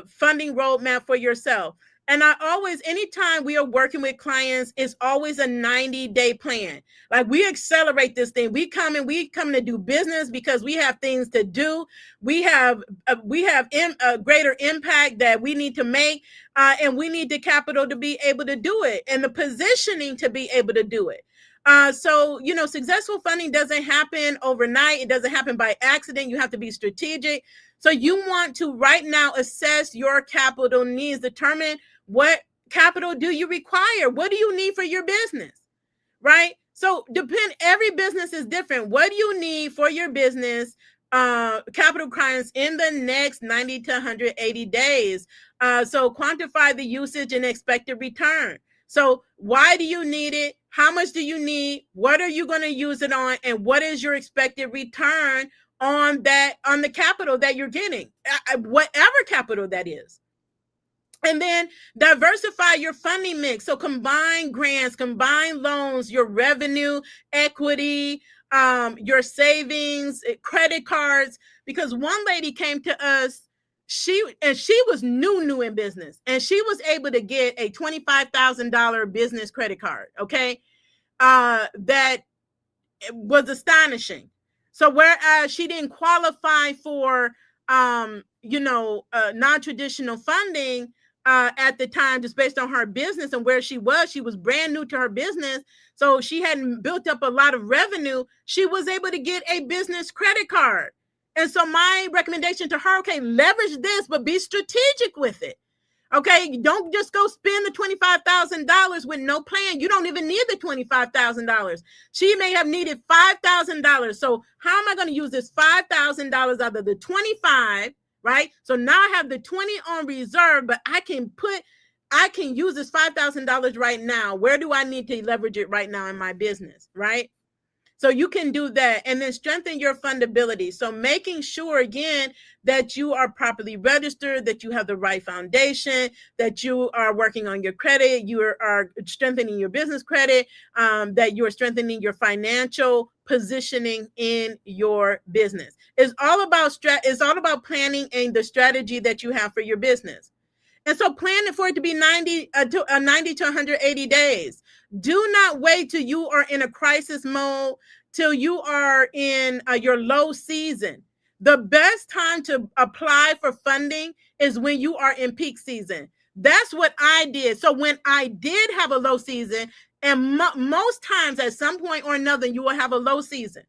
funding roadmap for yourself. And I always, anytime we are working with clients, it's always a 90-day plan. Like, we accelerate this thing. We come to do business because we have things to do. We have a greater impact that we need to make, and we need the capital to be able to do it and the positioning to be able to do it. So, successful funding doesn't happen overnight. It doesn't happen by accident. You have to be strategic. So you want to right now assess your capital needs, determine what capital do you require? What do you need for your business, right? So every business is different. What do you need for your business capital requirements in the next 90 to 180 days? So quantify the usage and expected return. So why do you need it? How much do you need? What are you going to use it on? And what is your expected return on the capital that you're getting, whatever capital that is? And then diversify your funding mix. So combine grants, combine loans, your revenue, equity, your savings, credit cards. Because one lady came to us, she was new in business, and she was able to get a $25,000 business credit card. Okay. That was astonishing. So whereas she didn't qualify for, non-traditional funding at the time, just based on her business and where she was brand new to her business. So she hadn't built up a lot of revenue. She was able to get a business credit card. And so my recommendation to her, okay, leverage this, but be strategic with it. Okay, don't just go spend the $25,000 with no plan. You don't even need the $25,000. She may have needed $5,000. So how am I going to use this $5,000 out of the 25, right? So now I have the 20 on reserve, but I can use this $5,000 right now. Where do I need to leverage it right now in my business, right? So you can do that, and then strengthen your fundability. So making sure, again, that you are properly registered, that you have the right foundation, that you are working on your credit, you are strengthening your business credit, that you are strengthening your financial positioning in your business. It's all about planning and the strategy that you have for your business. And so plan for it to be 90 to 180 days. Do not wait till you are in a crisis mode, till you are in your low season. The best time to apply for funding is when you are in peak season. That's what I did. So when I did have a low season, and most times at some point or another, you will have a low season.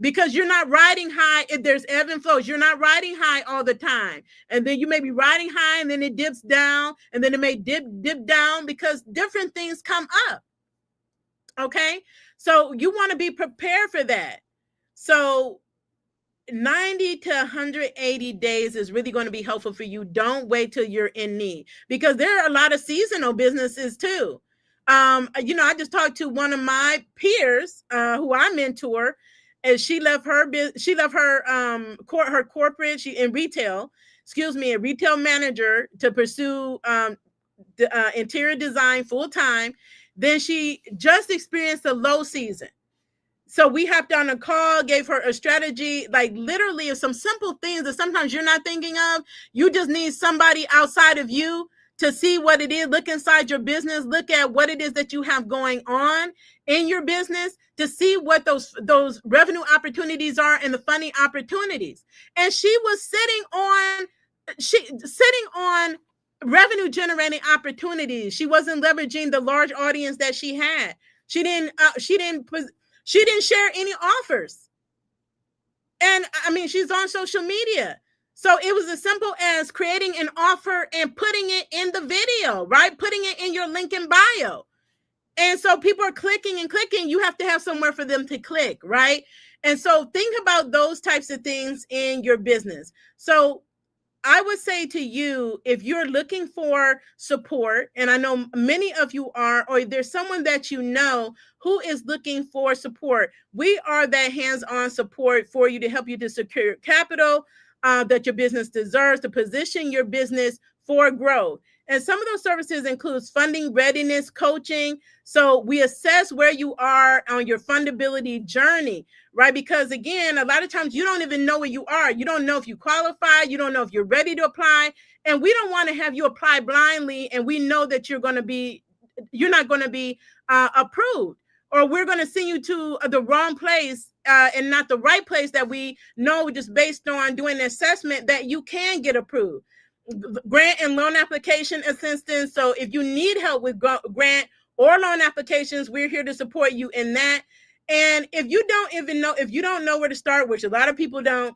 Because you're not riding high. If there's ebb and flows, you're not riding high all the time. And then you may be riding high, and then it dips down, and then it may dip down because different things come up. Okay. So you want to be prepared for that. So 90 to 180 days is really going to be helpful for you. Don't wait till you're in need, because there are a lot of seasonal businesses too. I just talked to one of my peers who I mentor, and she left her corporate, a retail manager to pursue interior design full time. Then she just experienced a low season. So we hopped on a call, gave her a strategy, like literally some simple things that sometimes you're not thinking of. You just need somebody outside of you to see what it is. Look inside your business, look at what it is that you have going on in your business to see what those revenue opportunities are and the funding opportunities. And she was sitting on revenue generating opportunities. She wasn't leveraging the large audience that she had. She didn't share any offers. And I mean, she's on social media. So it was as simple as creating an offer and putting it in the video, right? Putting it in your link in bio. And so people are clicking and clicking. You have to have somewhere for them to click, right? And so think about those types of things in your business. So I would say to you, if you're looking for support, and I know many of you are, or there's someone that you know who is looking for support, we are that hands-on support for you to help you to secure capital that your business deserves, to position your business for growth. And some of those services includes funding readiness coaching. So we assess where you are on your fundability journey, right? Because again, a lot of times you don't even know where you are. You don't know if you qualify. You don't know if you're ready to apply. And we don't want to have you apply blindly and we know that you're not going to be approved, or we're going to send you to the wrong place and not the right place that we know just based on doing the assessment that you can get approved. Grant and loan application assistance. So if you need help with grant or loan applications, we're here to support you in that. And if you don't know where to start, which a lot of people don't,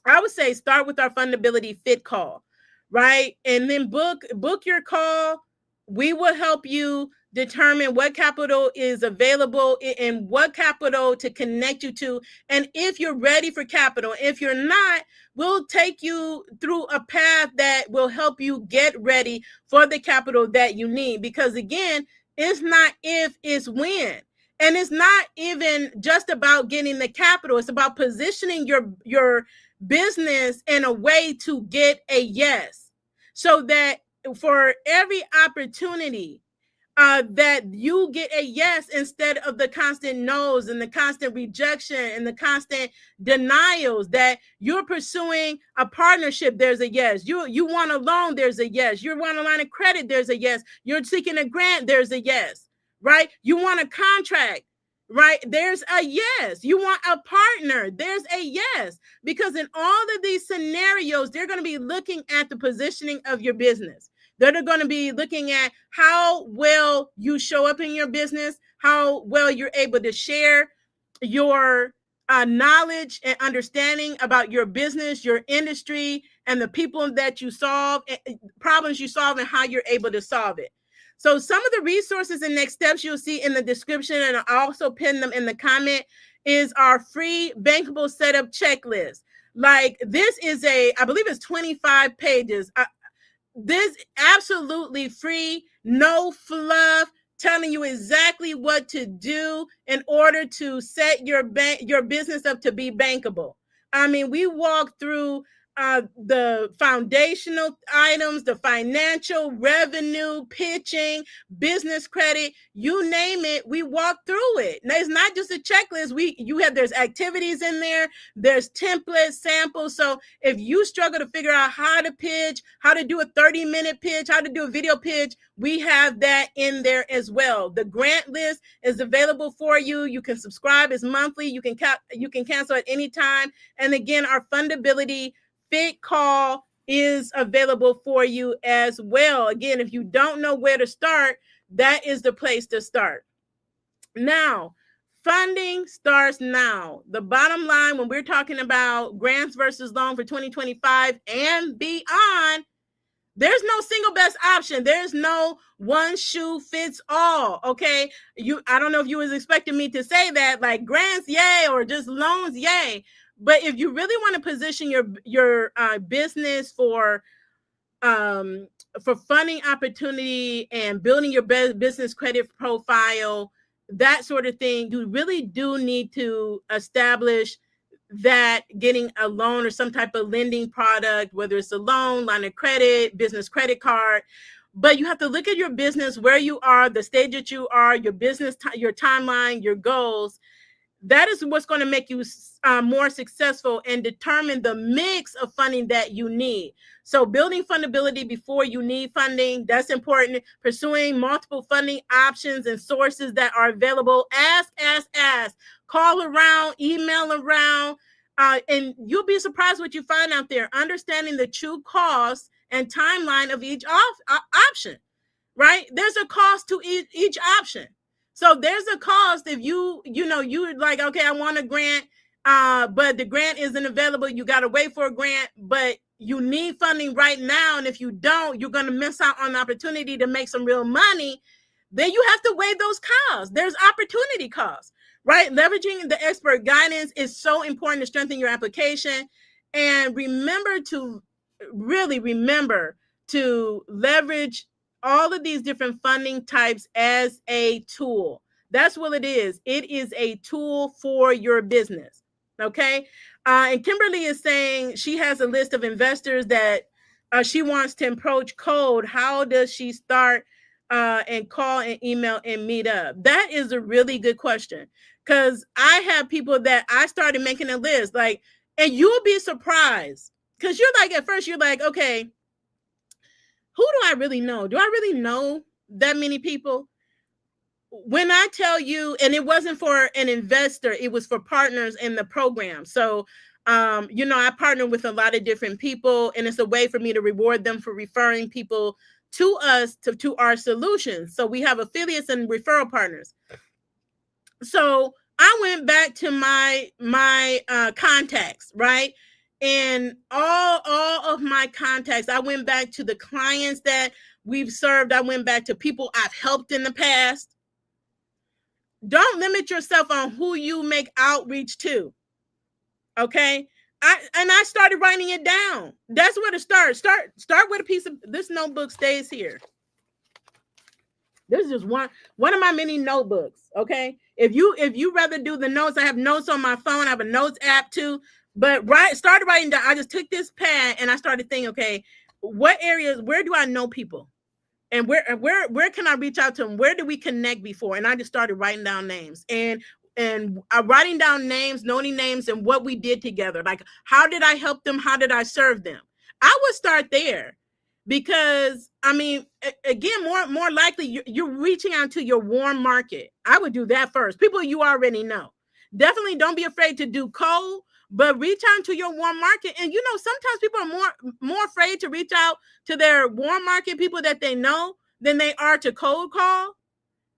I would say start with our Fundability Fit call, right? And then book your call. We will help you determine what capital is available and what capital to connect you to. And if you're ready for capital, if you're not, we'll take you through a path that will help you get ready for the capital that you need. Because again, it's not if, it's when. And it's not even just about getting the capital. It's about positioning your business in a way to get a yes, so that for every opportunity that you get a yes instead of the constant no's and the constant rejection and the constant denials, that you're pursuing a partnership, there's a yes. You want a loan, there's a yes. You want a line of credit, there's a yes. You're seeking a grant, there's a yes, right? You want a contract, right? There's a yes. You want a partner, there's a yes. Because in all of these scenarios, they're going to be looking at the positioning of your business. They're going to be looking at how well you show up in your business, how well you're able to share your knowledge and understanding about your business, your industry, and the people that you solve, problems you solve, and how you're able to solve it. So some of the resources and next steps you'll see in the description, and I'll also pin them in the comment, is our free Bankable setup checklist. Like, this is I believe it's 25 pages. This absolutely free, no fluff, telling you exactly what to do in order to set your business up to be bankable. I mean, we walk through the foundational items, the financial, revenue, pitching, business credit, you name it, we walk through it. Now, it's not just a checklist. There's activities in there, there's templates, samples. So if you struggle to figure out how to pitch, how to do a 30-minute pitch, how to do a video pitch, we have that in there as well. The grant list is available for you. You can subscribe, it's monthly. You can cancel at any time. And again, our Fundability Fit call is available for you as well. Again, if you don't know where to start, that is the place to start. Now, funding starts now. The bottom line, when we're talking about grants versus loan for 2025 and beyond, there's no single best option. There's no one shoe fits all. Okay. I don't know if you was expecting me to say that, like grants, yay, or just loans, yay. But if you really want to position your business for funding opportunity and building your business credit profile, that sort of thing, you really do need to establish that getting a loan or some type of lending product, whether it's a loan, line of credit, business credit card. But you have to look at your business, where you are, the stage that you are, your business, your timeline, your goals. That is what's going to make you more successful and determine the mix of funding that you need. So building fundability before you need funding, that's important. Pursuing multiple funding options and sources that are available. Ask. Call around, email around, and you'll be surprised what you find out there. Understanding the true cost and timeline of each option, right? There's a cost to each option. So there's a cost if you're like, okay, I want a grant, but the grant isn't available. You got to wait for a grant, but you need funding right now. And if you don't, you're going to miss out on the opportunity to make some real money. Then you have to weigh those costs. There's opportunity costs, right? Leveraging the expert guidance is so important to strengthen your application. And remember to leverage all of these different funding types as a tool. That's what it is. It is a tool for your business. Okay. And Kimberly is saying she has a list of investors that she wants to approach cold. How does she start and call and email and meet up? That is a really good question, because I have people that I started making a list, like, and you'll be surprised, because you're like, at first you're like, okay, who do I really know? Do I really know that many people? When I tell you, and it wasn't for an investor, it was for partners in the program. So, I partner with a lot of different people, and it's a way for me to reward them for referring people to us, to our solutions. So we have affiliates and referral partners. So I went back to my contacts, right? And all of my contacts, I went back to the clients that we've served. I went back to people I've helped in the past. Don't limit yourself on who you make outreach to. Okay. I started writing it down. That's where to start. Start with a piece of this notebook stays here. This is just one of my many notebooks. Okay. If you rather do the notes, I have notes on my phone. I have a notes app too. But started writing down. I just took this pad and I started thinking, okay, what areas, where do I know people? And where can I reach out to them? Where did we connect before? And I just started writing down names and writing down names, knowing names, and what we did together. Like, how did I help them? How did I serve them? I would start there because, I mean, again, more likely you're reaching out to your warm market. I would do that first. People you already know. Definitely don't be afraid to do cold, but reach out to your warm market. And sometimes people are more afraid to reach out to their warm market people that they know than they are to cold call,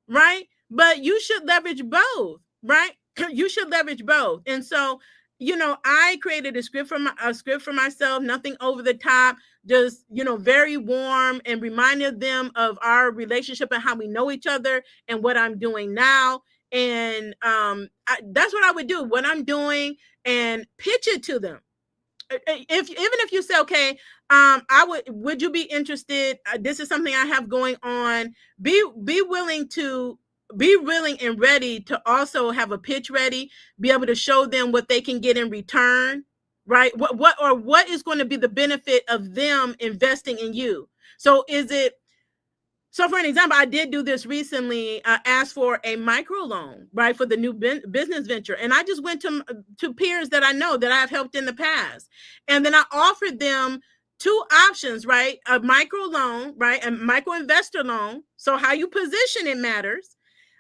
right? But you should leverage both, right? You should leverage both. And so, I created a script for myself, nothing over the top, just, very warm, and reminded them of our relationship and how we know each other and what I'm doing now. And that's what I would do, what I'm doing, and pitch it to them. Even if you say, okay, would you be interested? This is something I have going on. Be willing and ready to also have a pitch ready, be able to show them what they can get in return, right? What is going to be the benefit of them investing in you? So for an example, I did do this recently, asked for a microloan, right, for the new business venture. And I just went to peers that I know that I've helped in the past. And then I offered them two options, right? A microloan, right? A micro investor loan. So how you position it matters.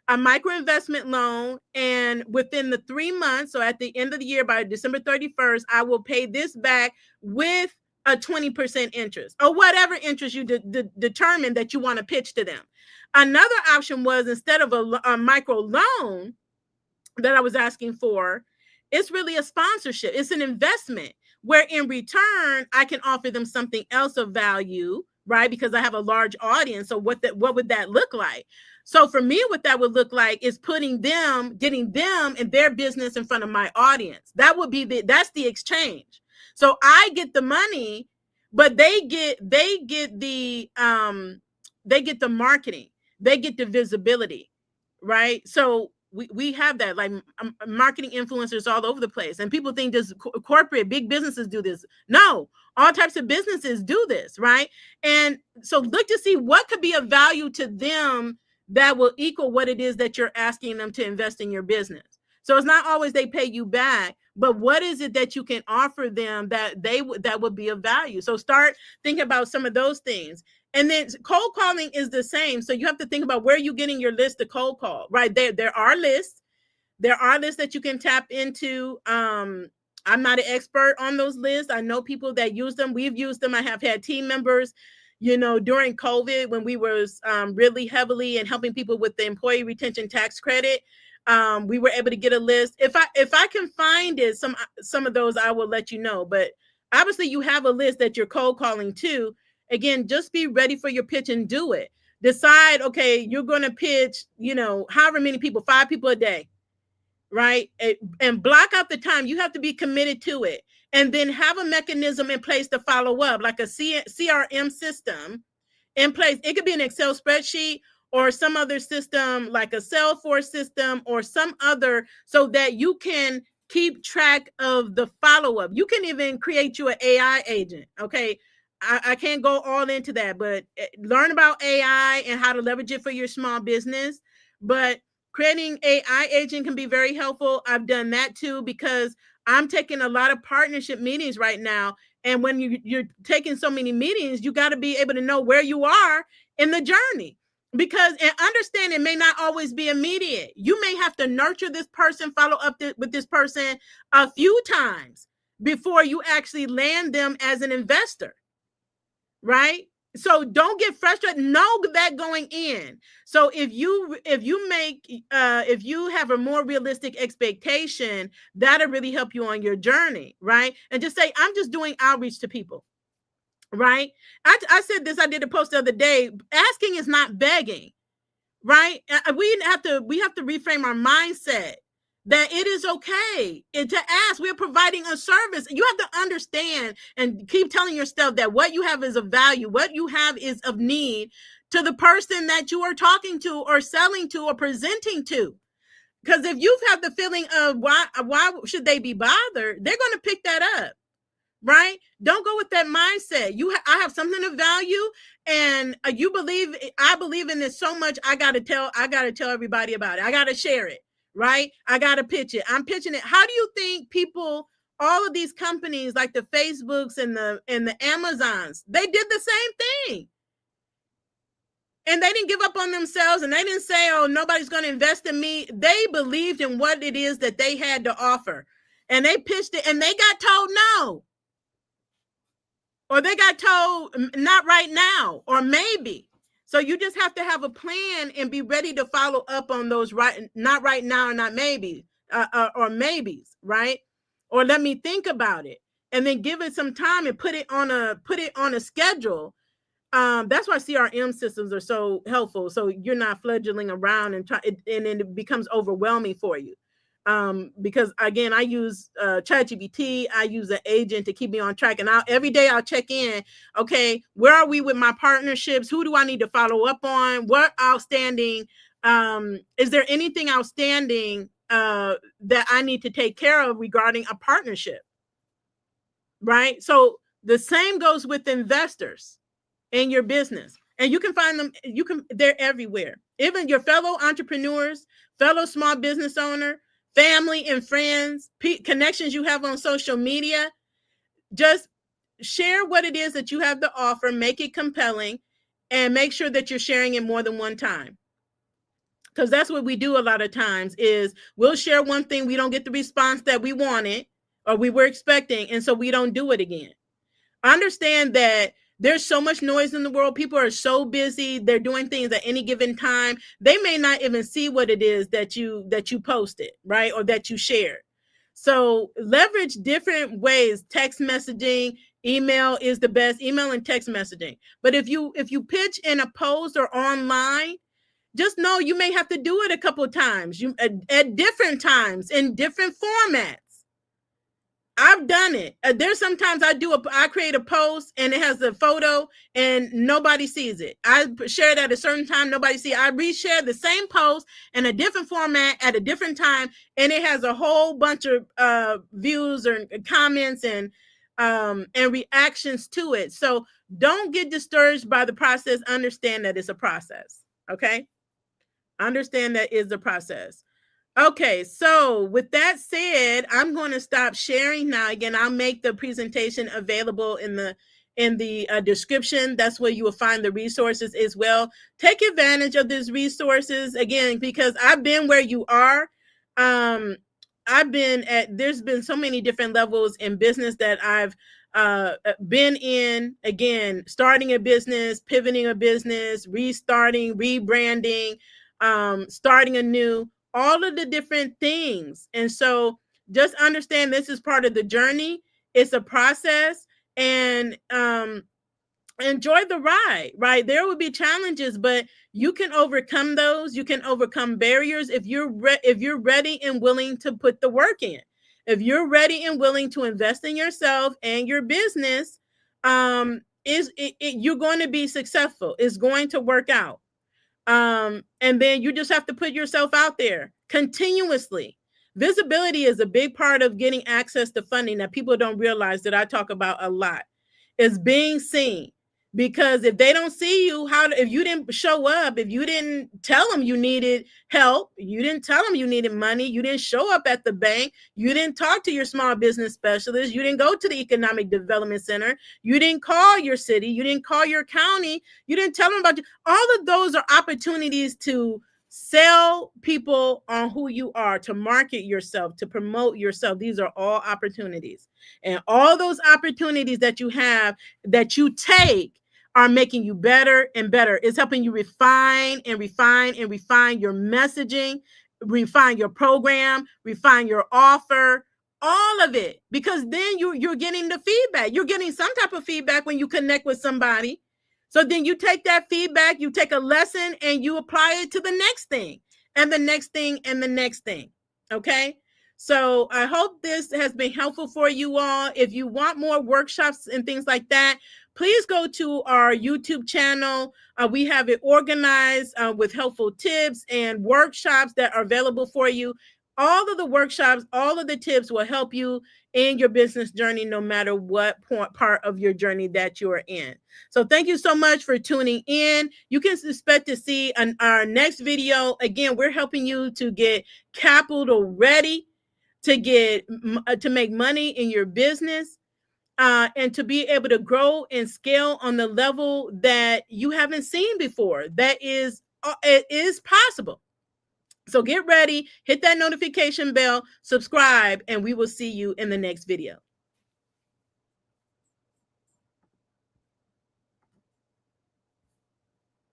A micro investment loan. And within the 3 months, so at the end of the year, by December 31st, I will pay this back with a 20% interest, or whatever interest you determine that you want to pitch to them. Another option was, instead of a micro loan that I was asking for, it's really a sponsorship. It's an investment where in return, I can offer them something else of value, right? Because I have a large audience. So what would that look like? So for me, what that would look like is getting them and their business in front of my audience. That's the exchange. So I get the money, but they get the marketing, they get the visibility, right? So we have that, like, marketing influencers all over the place, and people think just corporate big businesses do this. No, all types of businesses do this, right? And so look to see what could be of value to them that will equal what it is that you're asking them to invest in your business. So it's not always they pay you back, but what is it that you can offer them that would be of value? So start thinking about some of those things. And then cold calling is the same. So you have to think about where you're getting your list to cold call, right? There are lists. There are lists that you can tap into. I'm not an expert on those lists. I know people that use them. We've used them. I have had team members, during COVID, when we were really heavily and helping people with the employee retention tax credit. We were able to get a list. If I can find it, some of those I will let you know. But obviously you have a list that you're cold calling to. Again, just be ready for your pitch and do it. Decide, okay, you're going to pitch, however many people, 5 people a day, right? And block out the time. You have to be committed to it. And then have a mechanism in place to follow up, like a CRM system in place. It could be an Excel spreadsheet or some other system, like a Salesforce system or some other, so that you can keep track of the follow-up. You can even create you an AI agent. Okay. I can't go all into that, but learn about AI and how to leverage it for your small business. But creating AI agent can be very helpful. I've done that too, because I'm taking a lot of partnership meetings right now, And when you're taking so many meetings, you got to be able to know where you are in the journey, because and understand it may not always be immediate. You may have to nurture this person, follow up with this person a few times before you actually land them as an investor, right? So don't get frustrated. Know that going in. So if you have a more realistic expectation, that'll really help you on your journey, right? And just say, I'm just doing outreach to people, right? I said this, I did a post the other day. Asking is not begging, right? We have to reframe our mindset that it is okay to ask. We're providing a service. You have to understand and keep telling yourself that what you have is of value. What you have is of need to the person that you are talking to or selling to or presenting to. Because if you have the feeling of why should they be bothered, they're going to pick that up, right? Don't go with that mindset. I have something of value, and I believe in this so much. I got to tell everybody about it. I got to share it, right? I got to pitch it. I'm pitching it. How do you think people, all of these companies like the Facebooks and the Amazons, they did the same thing. And they didn't give up on themselves, and they didn't say, oh, nobody's going to invest in me. They believed in what it is that they had to offer, and they pitched it, and they got told no. Or they got told not right now, or maybe. So you just have to have a plan and be ready to follow up on those not right now, or not maybe, or maybes, right? Or let me think about it, and then give it some time and put it on a schedule. That's why CRM systems are so helpful. So you're not fledgling around and it becomes overwhelming for you. Because again, I use ChatGPT. I use an agent to keep me on track, and every day I'll check in. Okay, where are we with my partnerships? Who do I need to follow up on? What outstanding? Is there anything outstanding that I need to take care of regarding a partnership? Right. So the same goes with investors in your business, and you can find them. They're everywhere. Even your fellow entrepreneurs, fellow small business owner, family and friends, connections you have on social media. Just share what it is that you have to offer, make it compelling, and make sure that you're sharing it more than one time. Because that's what we do a lot of times is we'll share one thing, we don't get the response that we wanted or we were expecting, and so we don't do it again. Understand that there's so much noise in the world. People are so busy. They're doing things at any given time. They may not even see what it is that you posted, right? Or that you shared. So leverage different ways. Text messaging, email is the best, email and text messaging. But if you pitch in a post or online, just know you may have to do it a couple of times, at different times in different formats. I've done it. There's sometimes I create a post and it has a photo and nobody sees it. I share it at a certain time, nobody sees it. I reshare the same post in a different format at a different time, and it has a whole bunch of views or comments and reactions to it. So don't get discouraged by the process. Understand that it's a process. Okay? Understand that is a process. Okay, so with that said, I'm going to stop sharing now. Again, I'll make the presentation available in the description. That's where you will find the resources as well. Take advantage of these resources, again, because I've been where you are. There's been so many different levels in business that I've been in. Again, starting a business, pivoting a business, restarting, rebranding, starting anew. All of the different things. And so just understand this is part of the journey. It's a process, and enjoy the ride, right? There will be challenges, but you can overcome those. You can overcome barriers if you're ready and willing to put the work in. If you're ready and willing to invest in yourself and your business, you're going to be successful. It's going to work out. And then you just have to put yourself out there continuously. Visibility is a big part of getting access to funding that people don't realize, that I talk about a lot, is being seen. Because if they don't see you, if you didn't show up, if you didn't tell them you needed help, you didn't tell them you needed money, you didn't show up at the bank, you didn't talk to your small business specialist, you didn't go to the economic development center, you didn't call your city, you didn't call your county, you didn't tell them about you. All of those are opportunities to sell people on who you are, to market yourself, to promote yourself. These are all opportunities. And all those opportunities that you have, that you take, are making you better and better. It's helping you refine and refine and refine your messaging, refine your program, refine your offer, all of it. Because then you're getting the feedback. You're getting some type of feedback when you connect with somebody. So then you take that feedback, you take a lesson, and you apply it to the next thing, and the next thing, and the next thing. Okay? So I hope this has been helpful for you all. If you want more workshops and things like that, please go to our YouTube channel. We have it organized with helpful tips and workshops that are available for you. All of the workshops, all of the tips will help you in your business journey, no matter what part of your journey that you are in. So thank you so much for tuning in. You can expect to see our next video. Again, we're helping you to get capital ready, to make money in your business, and to be able to grow and scale on the level that you haven't seen before. It is possible. So get ready, hit that notification bell, subscribe, and we will see you in the next video.